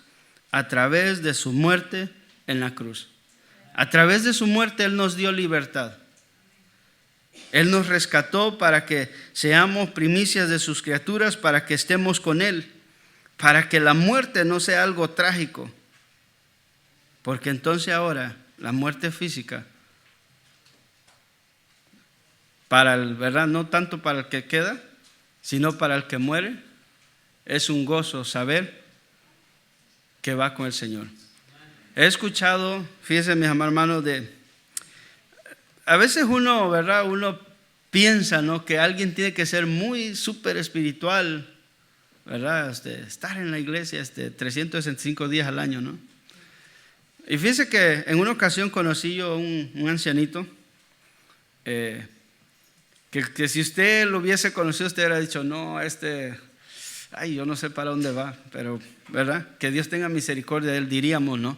A través de su muerte en la cruz. A través de su muerte Él nos dio libertad. Él nos rescató para que seamos primicias de sus criaturas, para que estemos con Él, para que la muerte no sea algo trágico. Porque entonces ahora la muerte física, ¿verdad? No tanto para el que queda, sino para el que muere, es un gozo saber que va con el Señor. He escuchado, fíjense mis hermanos, a veces uno, ¿verdad? Uno piensa, ¿no?, que alguien tiene que ser muy súper espiritual, ¿verdad? Estar en la iglesia 365 días al año, ¿no? Y fíjense que en una ocasión conocí yo un ancianito, que si usted lo hubiese conocido, usted hubiera dicho, no, yo no sé para dónde va, pero, ¿verdad? Que Dios tenga misericordia de él, diríamos, ¿no?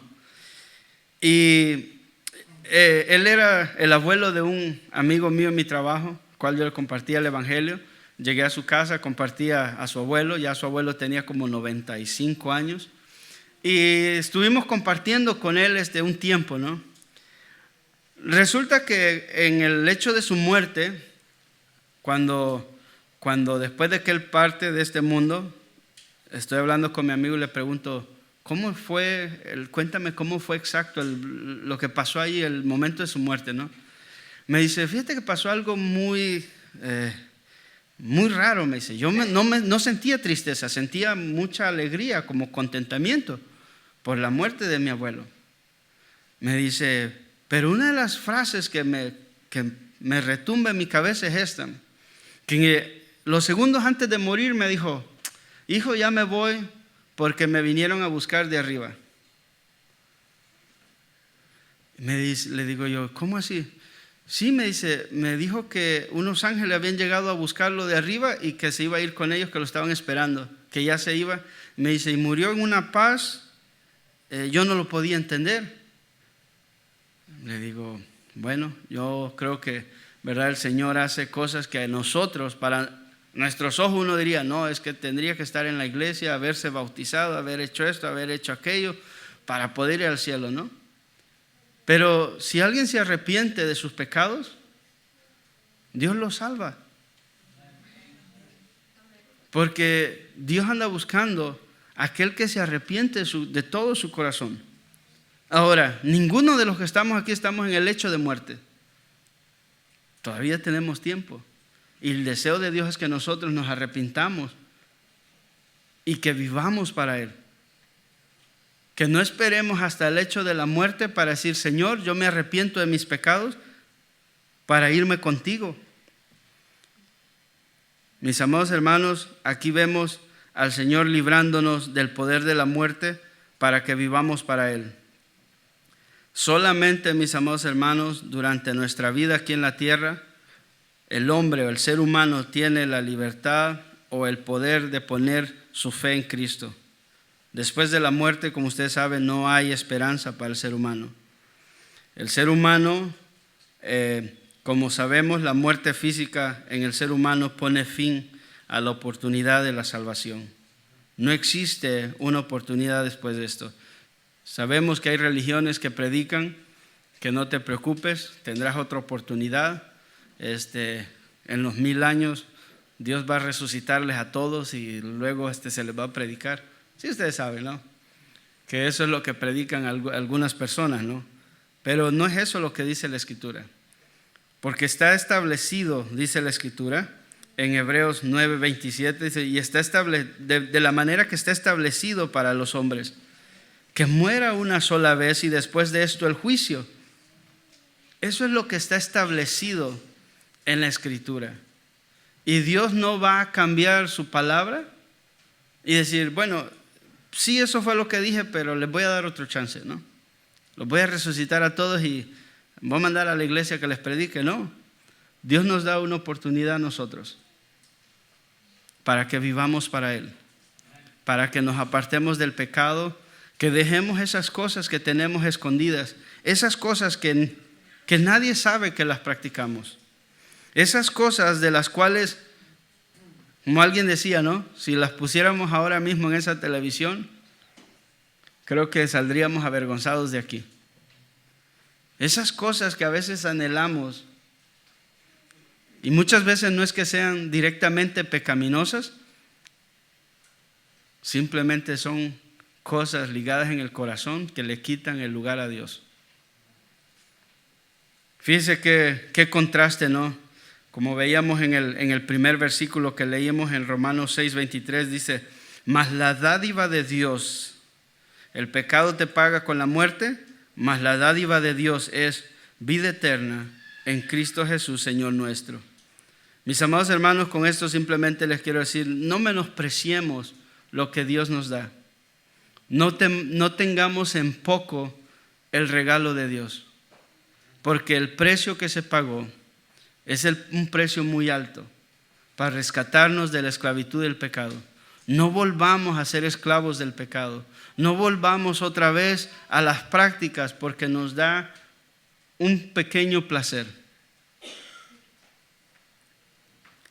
Y él era el abuelo de un amigo mío en mi trabajo, cual yo le compartía el evangelio. Llegué a su casa, compartía a su abuelo, ya su abuelo tenía como 95 años. Y estuvimos compartiendo con él un tiempo, ¿no? Resulta que en el hecho de su muerte, cuando después de que él parte de este mundo, estoy hablando con mi amigo y le pregunto, ¿cómo fue? Cuéntame cómo fue exacto lo que pasó ahí, el momento de su muerte, ¿no? Me dice, fíjate que pasó algo muy raro, me dice. Yo no sentía tristeza, sentía mucha alegría, como contentamiento por la muerte de mi abuelo. Me dice, pero una de las frases que me retumba en mi cabeza es esta, que los segundos antes de morir me dijo, hijo, ya me voy porque me vinieron a buscar de arriba. Le digo yo, ¿cómo así? Sí, me dice, me dijo que unos ángeles habían llegado a buscarlo de arriba y que se iba a ir con ellos, que lo estaban esperando, que ya se iba. Me dice, y murió en una paz, yo no lo podía entender. Le digo, bueno, yo creo que, ¿verdad? El Señor hace cosas que a nosotros, para nuestros ojos, uno diría, no, es que tendría que estar en la iglesia, haberse bautizado, haber hecho esto, haber hecho aquello, para poder ir al cielo, ¿no? Pero si alguien se arrepiente de sus pecados, Dios lo salva. Porque Dios anda buscando a aquel que se arrepiente de todo su corazón. Ahora, ninguno de los que estamos aquí estamos en el lecho de muerte. Todavía tenemos tiempo. Y el deseo de Dios es que nosotros nos arrepintamos y que vivamos para Él. Que no esperemos hasta el hecho de la muerte para decir, Señor, yo me arrepiento de mis pecados para irme contigo. Mis amados hermanos, aquí vemos al Señor librándonos del poder de la muerte para que vivamos para Él. Solamente, mis amados hermanos, durante nuestra vida aquí en la tierra, el hombre o el ser humano tiene la libertad o el poder de poner su fe en Cristo. Después de la muerte, como ustedes saben, no hay esperanza para el ser humano. El ser humano, como sabemos, la muerte física en el ser humano pone fin a la oportunidad de la salvación. No existe una oportunidad después de esto. Sabemos que hay religiones que predican que no te preocupes, tendrás otra oportunidad. En los 1000 años Dios va a resucitarles a todos y luego se les va a predicar. Sí, ustedes saben, ¿no? Que eso es lo que predican algunas personas, ¿no? Pero no es eso lo que dice la Escritura. Porque está establecido, dice la Escritura, en Hebreos 9:27, dice, y está de la manera que está establecido para los hombres, que muera una sola vez y después de esto el juicio. Eso es lo que está establecido en la Escritura. Y Dios no va a cambiar su palabra y decir, bueno, sí, eso fue lo que dije, pero les voy a dar otro chance, ¿no? Los voy a resucitar a todos y voy a mandar a la iglesia que les predique. No, Dios nos da una oportunidad a nosotros para que vivamos para Él, para que nos apartemos del pecado, que dejemos esas cosas que tenemos escondidas, esas cosas que nadie sabe que las practicamos, esas cosas de las cuales, como alguien decía, ¿no? Si las pusiéramos ahora mismo en esa televisión, creo que saldríamos avergonzados de aquí. Esas cosas que a veces anhelamos, y muchas veces no es que sean directamente pecaminosas, simplemente son cosas ligadas en el corazón que le quitan el lugar a Dios. Fíjese qué contraste, ¿no? Como veíamos en el primer versículo que leímos en Romanos 6:23, dice, mas la dádiva de Dios, el pecado te paga con la muerte, mas la dádiva de Dios es vida eterna en Cristo Jesús, Señor nuestro. Mis amados hermanos, con esto simplemente les quiero decir, no menospreciemos lo que Dios nos da. No tengamos en poco el regalo de Dios, porque el precio que se pagó es un precio muy alto para rescatarnos de la esclavitud del pecado. No volvamos a ser esclavos del pecado. No volvamos otra vez a las prácticas porque nos da un pequeño placer.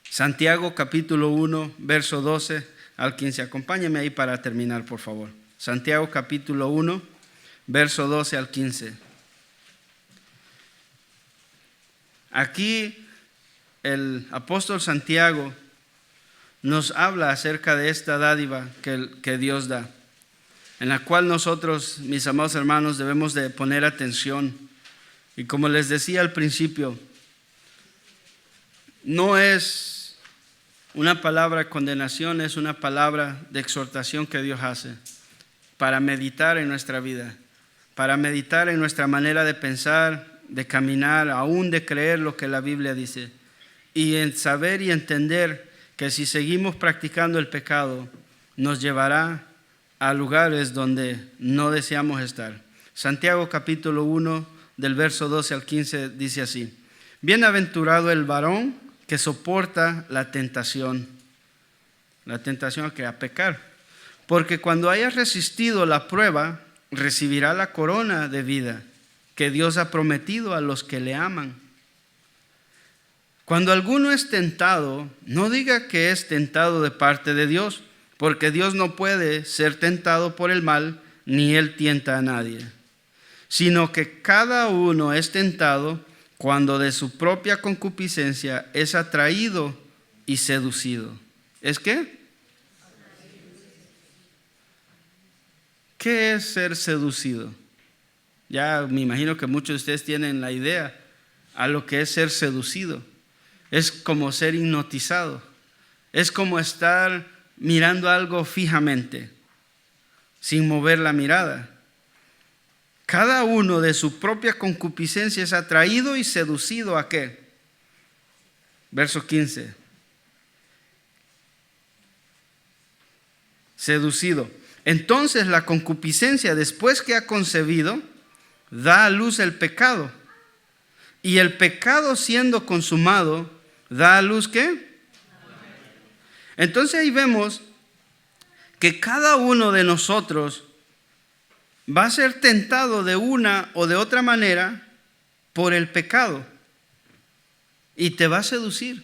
Santiago capítulo 1, verso 12 al 15. Acompáñame ahí para terminar, por favor. Santiago capítulo 1, verso 12 al 15. Aquí el apóstol Santiago nos habla acerca de esta dádiva que Dios da, en la cual nosotros, mis amados hermanos, debemos de poner atención. Y como les decía al principio, no es una palabra de condenación, es una palabra de exhortación que Dios hace para meditar en nuestra vida, para meditar en nuestra manera de pensar, de caminar, aún de creer lo que la Biblia dice, y en saber y entender que si seguimos practicando el pecado, nos llevará a lugares donde no deseamos estar. Santiago capítulo 1, del verso 12 al 15, dice así: bienaventurado el varón que soporta la tentación a pecar, porque cuando haya resistido la prueba, recibirá la corona de vida que Dios ha prometido a los que le aman. Cuando alguno es tentado, no diga que es tentado de parte de Dios, porque Dios no puede ser tentado por el mal, ni Él tienta a nadie, sino que cada uno es tentado cuando de su propia concupiscencia es atraído y seducido. ¿Es qué? ¿Qué es ser seducido? Ya me imagino que muchos de ustedes tienen la idea a lo que es ser seducido. Es como ser hipnotizado. Es como estar mirando algo fijamente, sin mover la mirada. Cada uno de su propia concupiscencia es atraído y seducido ¿a qué? Verso 15. Seducido. Entonces la concupiscencia, después que ha concebido, da a luz el pecado. Y el pecado, siendo consumado, da a luz ¿qué? Entonces ahí vemos que cada uno de nosotros va a ser tentado de una o de otra manera por el pecado y te va a seducir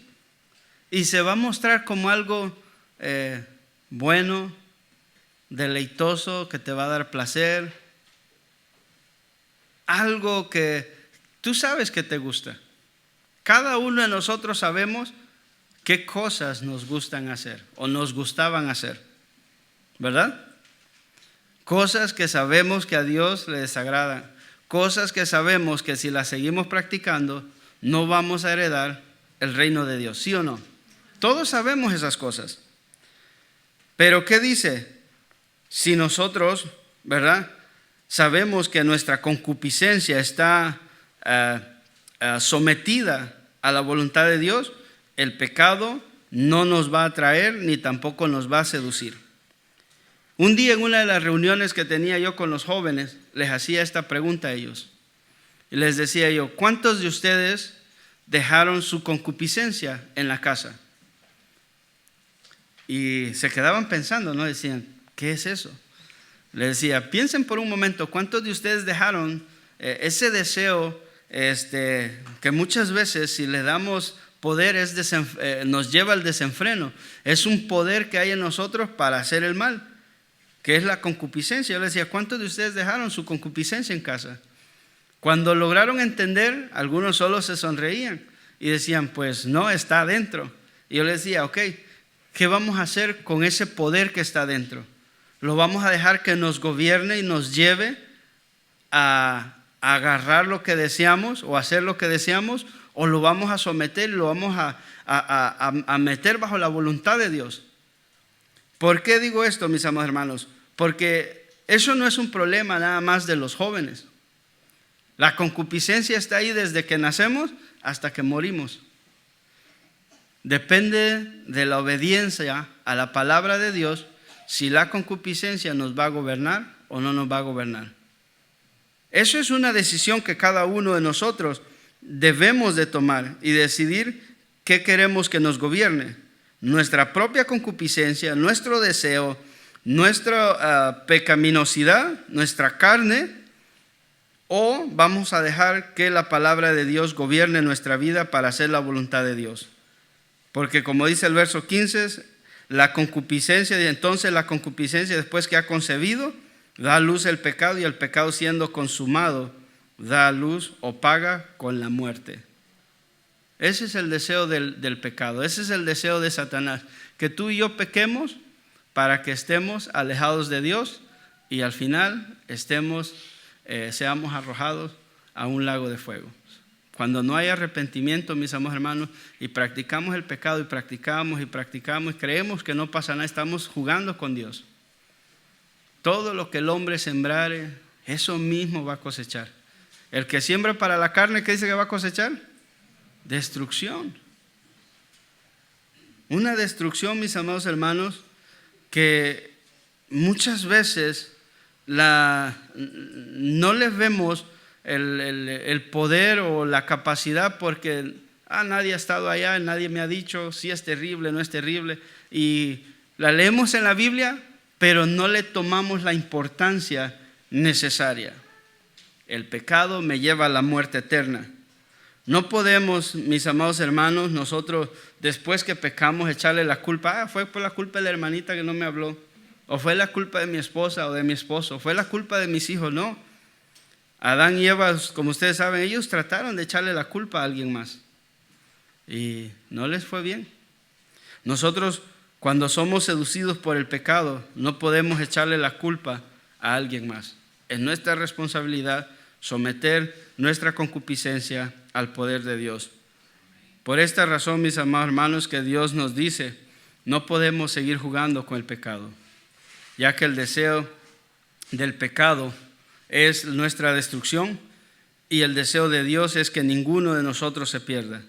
y se va a mostrar como algo bueno, deleitoso, que te va a dar placer, algo que tú sabes que te gusta. Cada uno de nosotros sabemos qué cosas nos gustan hacer o nos gustaban hacer, ¿verdad? Cosas que sabemos que a Dios le desagradan, cosas que sabemos que si las seguimos practicando no vamos a heredar el reino de Dios, ¿sí o no? Todos sabemos esas cosas. Pero ¿qué dice? Si nosotros, ¿verdad?, sabemos que nuestra concupiscencia está sometida a la voluntad de Dios, el pecado no nos va a atraer ni tampoco nos va a seducir. Un día en una de las reuniones que tenía yo con los jóvenes, les hacía esta pregunta a ellos. Y les decía yo, ¿cuántos de ustedes dejaron su concupiscencia en la casa? Y se quedaban pensando, ¿no? Decían, ¿qué es eso? Les decía, piensen por un momento, ¿cuántos de ustedes dejaron ese deseo que muchas veces si le damos poder nos lleva al desenfreno? Es un poder que hay en nosotros para hacer el mal, que es la concupiscencia. Yo les decía, ¿cuántos de ustedes dejaron su concupiscencia en casa? Cuando lograron entender, algunos solo se sonreían y decían, pues no, está adentro. Y yo les decía, ok, ¿qué vamos a hacer con ese poder que está adentro? ¿Lo vamos a dejar que nos gobierne y nos lleve a agarrar lo que deseamos o hacer lo que deseamos? ¿O lo vamos a someter y lo vamos a meter bajo la voluntad de Dios? ¿Por qué digo esto, mis amados hermanos? Porque eso no es un problema nada más de los jóvenes. La concupiscencia está ahí desde que nacemos hasta que morimos. Depende de la obediencia a la palabra de Dios si la concupiscencia nos va a gobernar o no nos va a gobernar. Eso es una decisión que cada uno de nosotros debemos de tomar y decidir qué queremos que nos gobierne. Nuestra propia concupiscencia, nuestro deseo, nuestra pecaminosidad, nuestra carne, o vamos a dejar que la palabra de Dios gobierne nuestra vida para hacer la voluntad de Dios. Porque como dice el verso 15, la concupiscencia, y entonces la concupiscencia después que ha concebido, da a luz el pecado, y el pecado siendo consumado, da a luz o paga con la muerte. Ese es el deseo del pecado, ese es el deseo de Satanás, que tú y yo pequemos para que estemos alejados de Dios y al final seamos arrojados a un lago de fuego. Cuando no hay arrepentimiento, mis amados hermanos, y practicamos el pecado y practicamos y creemos que no pasa nada, estamos jugando con Dios. Todo lo que el hombre sembrare, eso mismo va a cosechar. El que siembra para la carne, ¿qué dice que va a cosechar? Destrucción. Una destrucción, mis amados hermanos, que muchas veces no les vemos el poder o la capacidad porque nadie ha estado allá, nadie me ha dicho si es terrible, no es terrible. Y la leemos en la Biblia, pero no le tomamos la importancia necesaria. El pecado me lleva a la muerte eterna. No podemos, mis amados hermanos, nosotros después que pecamos echarle la culpa. Fue por la culpa de la hermanita que no me habló. O fue la culpa de mi esposa o de mi esposo. Fue la culpa de mis hijos. No. Adán y Eva, como ustedes saben, ellos trataron de echarle la culpa a alguien más. Y no les fue bien. Nosotros, cuando somos seducidos por el pecado, no podemos echarle la culpa a alguien más. Es nuestra responsabilidad someter nuestra concupiscencia al poder de Dios. Por esta razón, mis amados hermanos, que Dios nos dice, no podemos seguir jugando con el pecado, ya que el deseo del pecado es nuestra destrucción y el deseo de Dios es que ninguno de nosotros se pierda,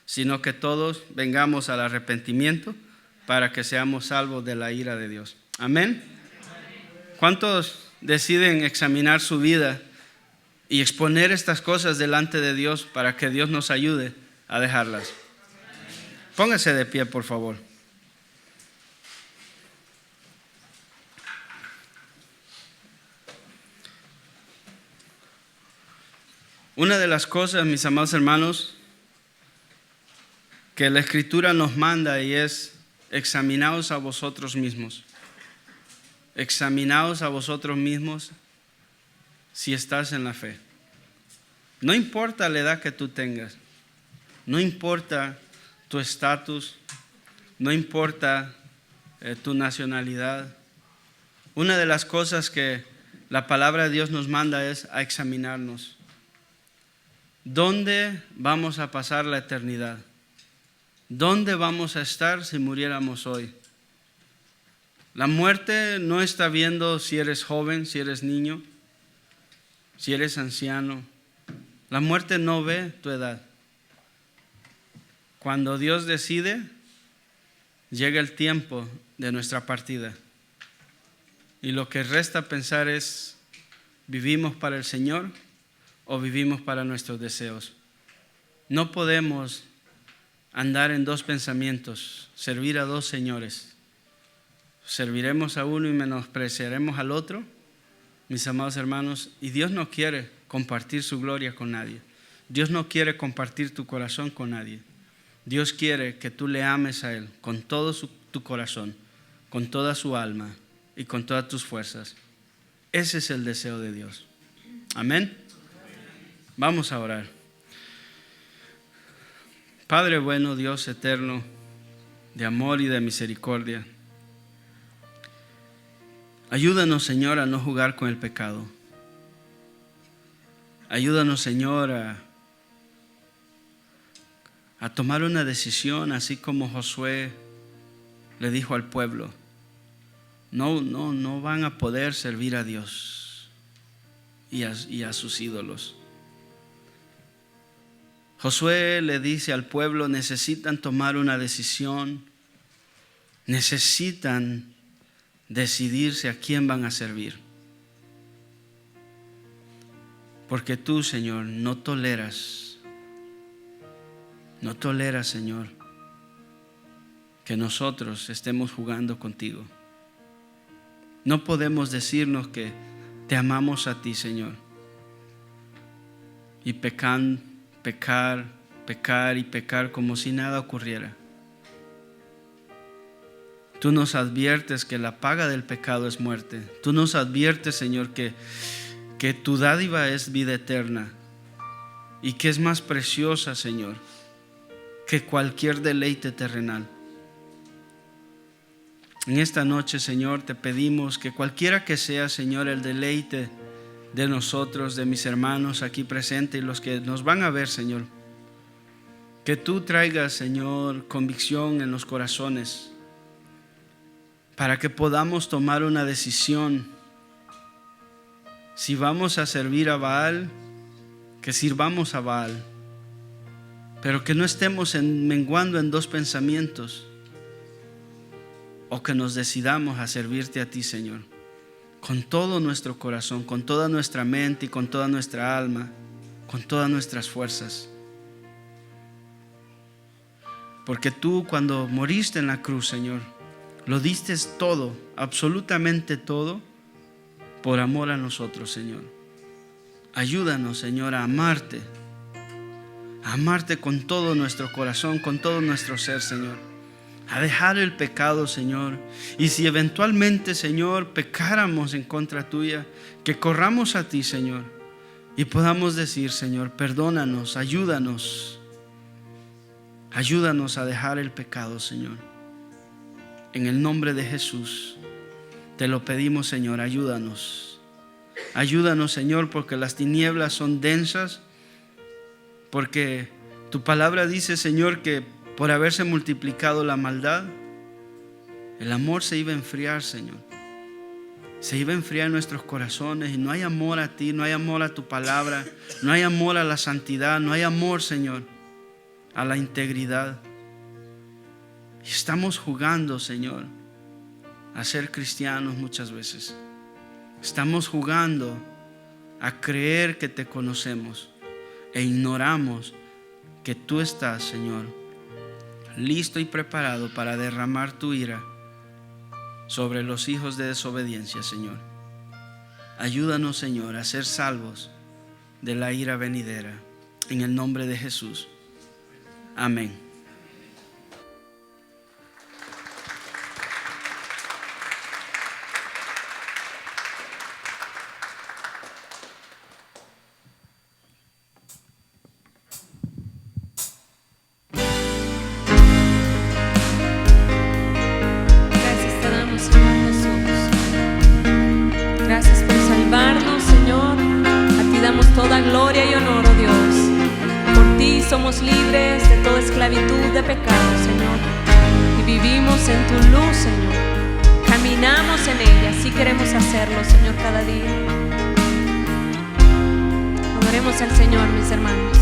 sino que todos vengamos al arrepentimiento para que seamos salvos de la ira de Dios. Amén. ¿Cuántos deciden examinar su vida y exponer estas cosas delante de Dios para que Dios nos ayude a dejarlas? Póngase de pie, por favor. Una de las cosas, mis amados hermanos, que la Escritura nos manda y es: examinaos a vosotros mismos. Examinaos a vosotros mismos si estás en la fe. No importa la edad que tú tengas, no importa tu estatus, no importa tu nacionalidad. Una de las cosas que la palabra de Dios nos manda es a examinarnos. ¿dónde vamos a pasar la eternidad? ¿Dónde vamos a estar si muriéramos hoy? La muerte no está viendo si eres joven, si eres niño, si eres anciano. La muerte no ve tu edad. Cuando Dios decide, llega el tiempo de nuestra partida. Y lo que resta pensar es, ¿vivimos para el Señor o vivimos para nuestros deseos? No podemos andar en dos pensamientos, servir a dos señores. Serviremos a uno y menospreciaremos al otro, mis amados hermanos. Y Dios no quiere compartir su gloria con nadie. Dios no quiere compartir tu corazón con nadie. Dios quiere que tú le ames a Él con todo tu corazón, con toda su alma y con todas tus fuerzas. Ese es el deseo de Dios. Amén. Vamos a orar. Padre bueno, Dios eterno, de amor y de misericordia, ayúdanos, Señor, a no jugar con el pecado. Ayúdanos, Señor, a tomar una decisión, así como Josué le dijo al pueblo: no van a poder servir a Dios y a sus ídolos. Josué le dice al pueblo: necesitan tomar una decisión, necesitan decidirse a quién van a servir. Porque tú, Señor, no toleras, Señor, que nosotros estemos jugando contigo. No podemos decirnos que te amamos a ti, Señor, y pecar como si nada ocurriera. Tú nos adviertes que la paga del pecado es muerte. Tú nos adviertes, Señor, que tu dádiva es vida eterna y que es más preciosa, Señor, que cualquier deleite terrenal. En esta noche, Señor, te pedimos que cualquiera que sea, Señor, el deleite de nosotros, de mis hermanos aquí presentes y los que nos van a ver, Señor, que tú traigas, Señor, convicción en los corazones para que podamos tomar una decisión. Si vamos a servir a Baal, que sirvamos a Baal, pero que no estemos menguando en dos pensamientos, o que nos decidamos a servirte a ti, Señor, con todo nuestro corazón, con toda nuestra mente y con toda nuestra alma, con todas nuestras fuerzas. Porque tú, cuando moriste en la cruz, Señor, lo diste todo, absolutamente todo, por amor a nosotros, Señor. Ayúdanos, Señor, a amarte con todo nuestro corazón, con todo nuestro ser, Señor. A dejar el pecado, Señor. Y si eventualmente, Señor, pecáramos en contra tuya, que corramos a ti, Señor, y podamos decir: Señor, perdónanos, ayúdanos a dejar el pecado, Señor. En el nombre de Jesús te lo pedimos, Señor. Ayúdanos, Señor, porque las tinieblas son densas, porque tu palabra dice, Señor, que por haberse multiplicado la maldad, el amor se iba a enfriar, Señor. Se iba a enfriar en nuestros corazones y no hay amor a ti, no hay amor a tu palabra, no hay amor a la santidad, no hay amor, Señor, a la integridad. Y estamos jugando, Señor, a ser cristianos muchas veces. Estamos jugando a creer que te conocemos e ignoramos que tú estás, Señor, listo y preparado para derramar tu ira sobre los hijos de desobediencia, Señor. Ayúdanos, Señor, a ser salvos de la ira venidera. En el nombre de Jesús. Amén. Gracias por salvarnos, Señor. A ti damos toda gloria y honor, oh Dios. somos libres de toda esclavitud de pecado, Señor, y vivimos en tu luz, Señor. Caminamos en ella, así queremos hacerlo, Señor, cada día. Adoremos al Señor, mis hermanos.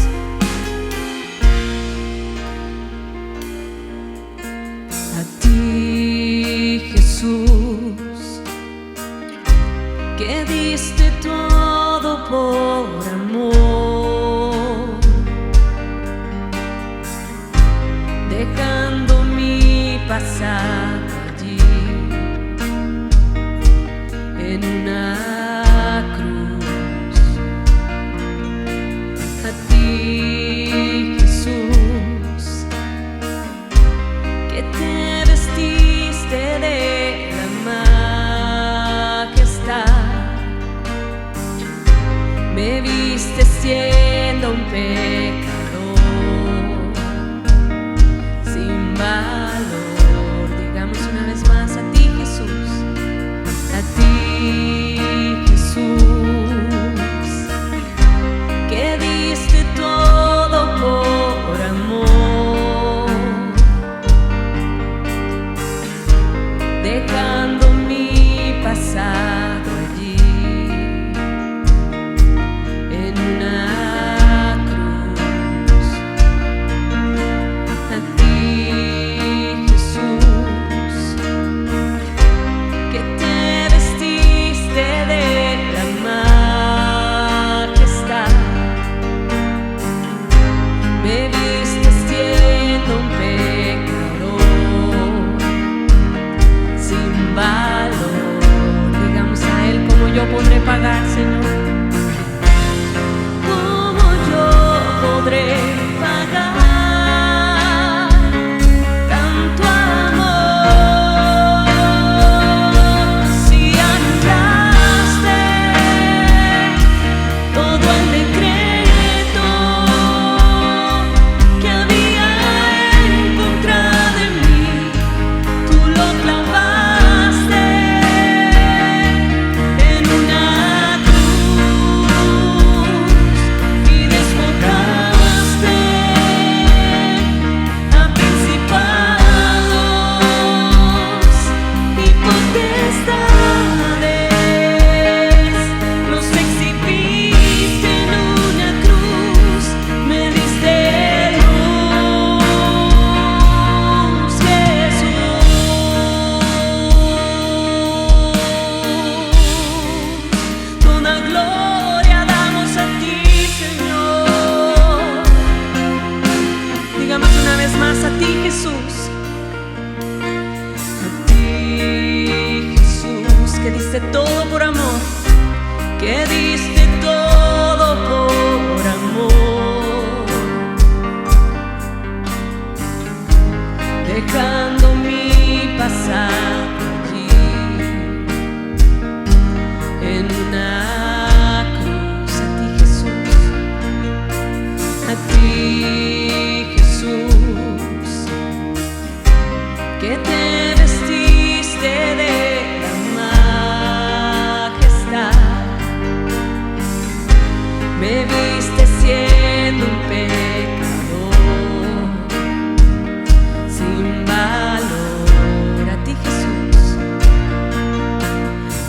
A ti, Jesús, que diste todo por amor, dejando mi pasado allí en una cruz. A ti, Jesús, que te vestiste de la majestad, me viste siendo un pecador sin valor. Digamos una vez más: a ti, Jesús, a ti, Jesús, que diste todo por amor, dejando mi pasado allí en una cruz. A ti, Jesús, que te vestiste de la majestad, me viste siendo un pecador sin valor. Digamos a Él: ¿cómo yo podré pagar, Señor? ¿Cómo yo podré pagar tanto amor? Si anulaste todo el decreto que había en contra de mí, tú lo clavaste en una cruz y despojaste a principados y potestades. Los exhibiste en una cruz, me diste luz, Jesús. Toda gloria damos a ti, Señor. Digamos una vez más: a ti, Jesús, a ti, Jesús, que diste todo por amor, que diste todo por amor, dejando mi pasado allí en una cruz. A ti, Jesús, a ti, Jesús, que te vestiste de la majestad, me viste siendo un pecador sin valor. A ti, Jesús,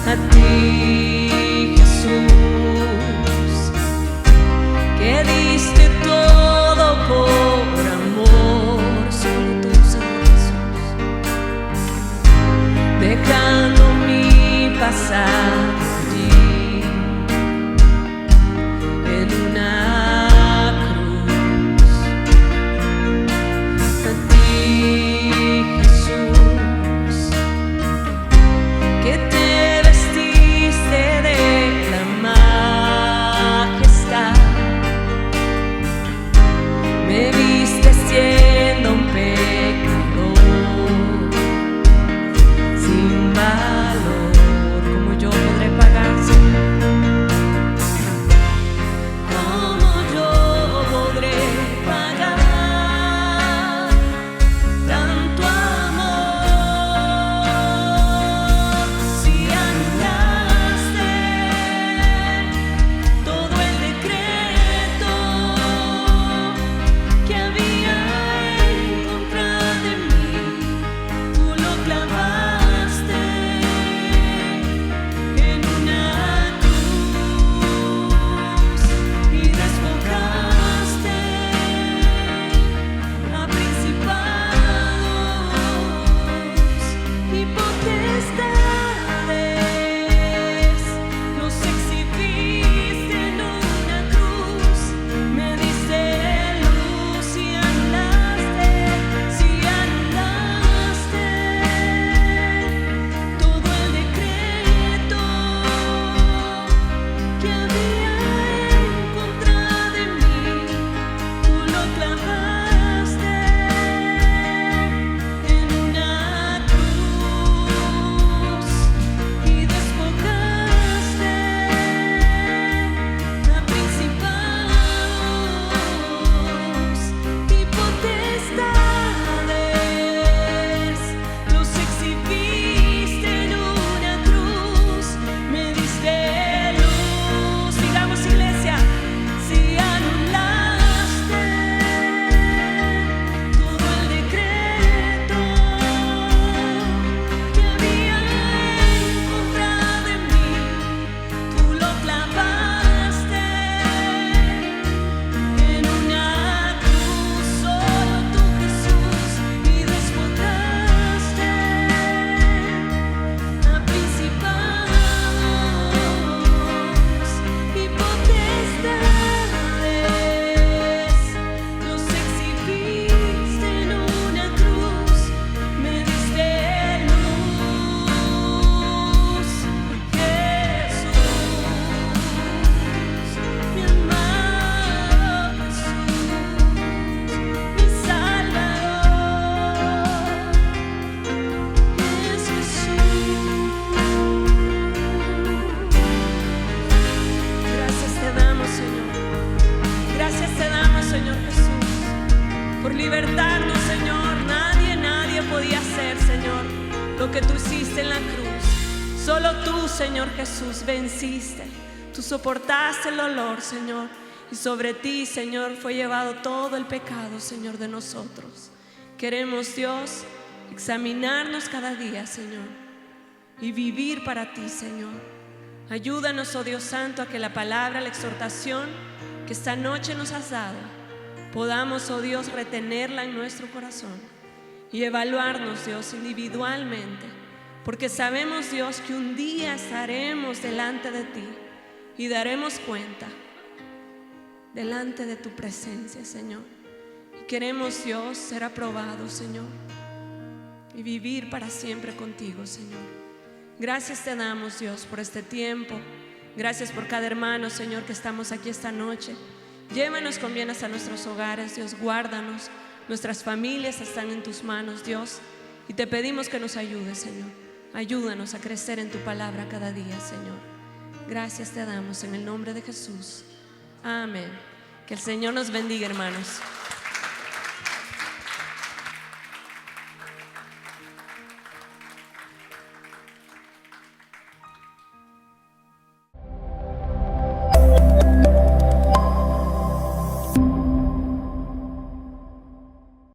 a ti, Jesús, que diste todo por amor, solo tú, Señor Jesús, dejando mi pasado allí en una cruz. A ti, Jesús, que te vestiste de la majestad, me viste siendo un pecador sin valor. ¿Cómo yo podré solo tú, Señor Jesús, venciste. Tú soportaste el dolor, Señor, y sobre ti, Señor, fue llevado todo el pecado, Señor, de nosotros. Queremos, Dios, examinarnos cada día, Señor, y vivir para ti, Señor. Ayúdanos, oh Dios Santo, a que la palabra, la exhortación que esta noche nos has dado, podamos, oh Dios, retenerla en nuestro corazón y evaluarnos, Dios, individualmente, porque sabemos, Dios, que un día estaremos delante de ti y daremos cuenta delante de tu presencia, Señor. Y queremos, Dios, ser aprobados, Señor, y vivir para siempre contigo, Señor. Gracias te damos, Dios, por este tiempo. Gracias por cada hermano, Señor, que estamos aquí esta noche. Llévanos con bien hasta nuestros hogares, Dios, guárdanos. Nuestras familias están en tus manos, Dios, y te pedimos que nos ayudes, Señor. Ayúdanos a crecer en tu palabra cada día, Señor. Gracias te damos en el nombre de Jesús. Amén. Que el Señor nos bendiga, hermanos.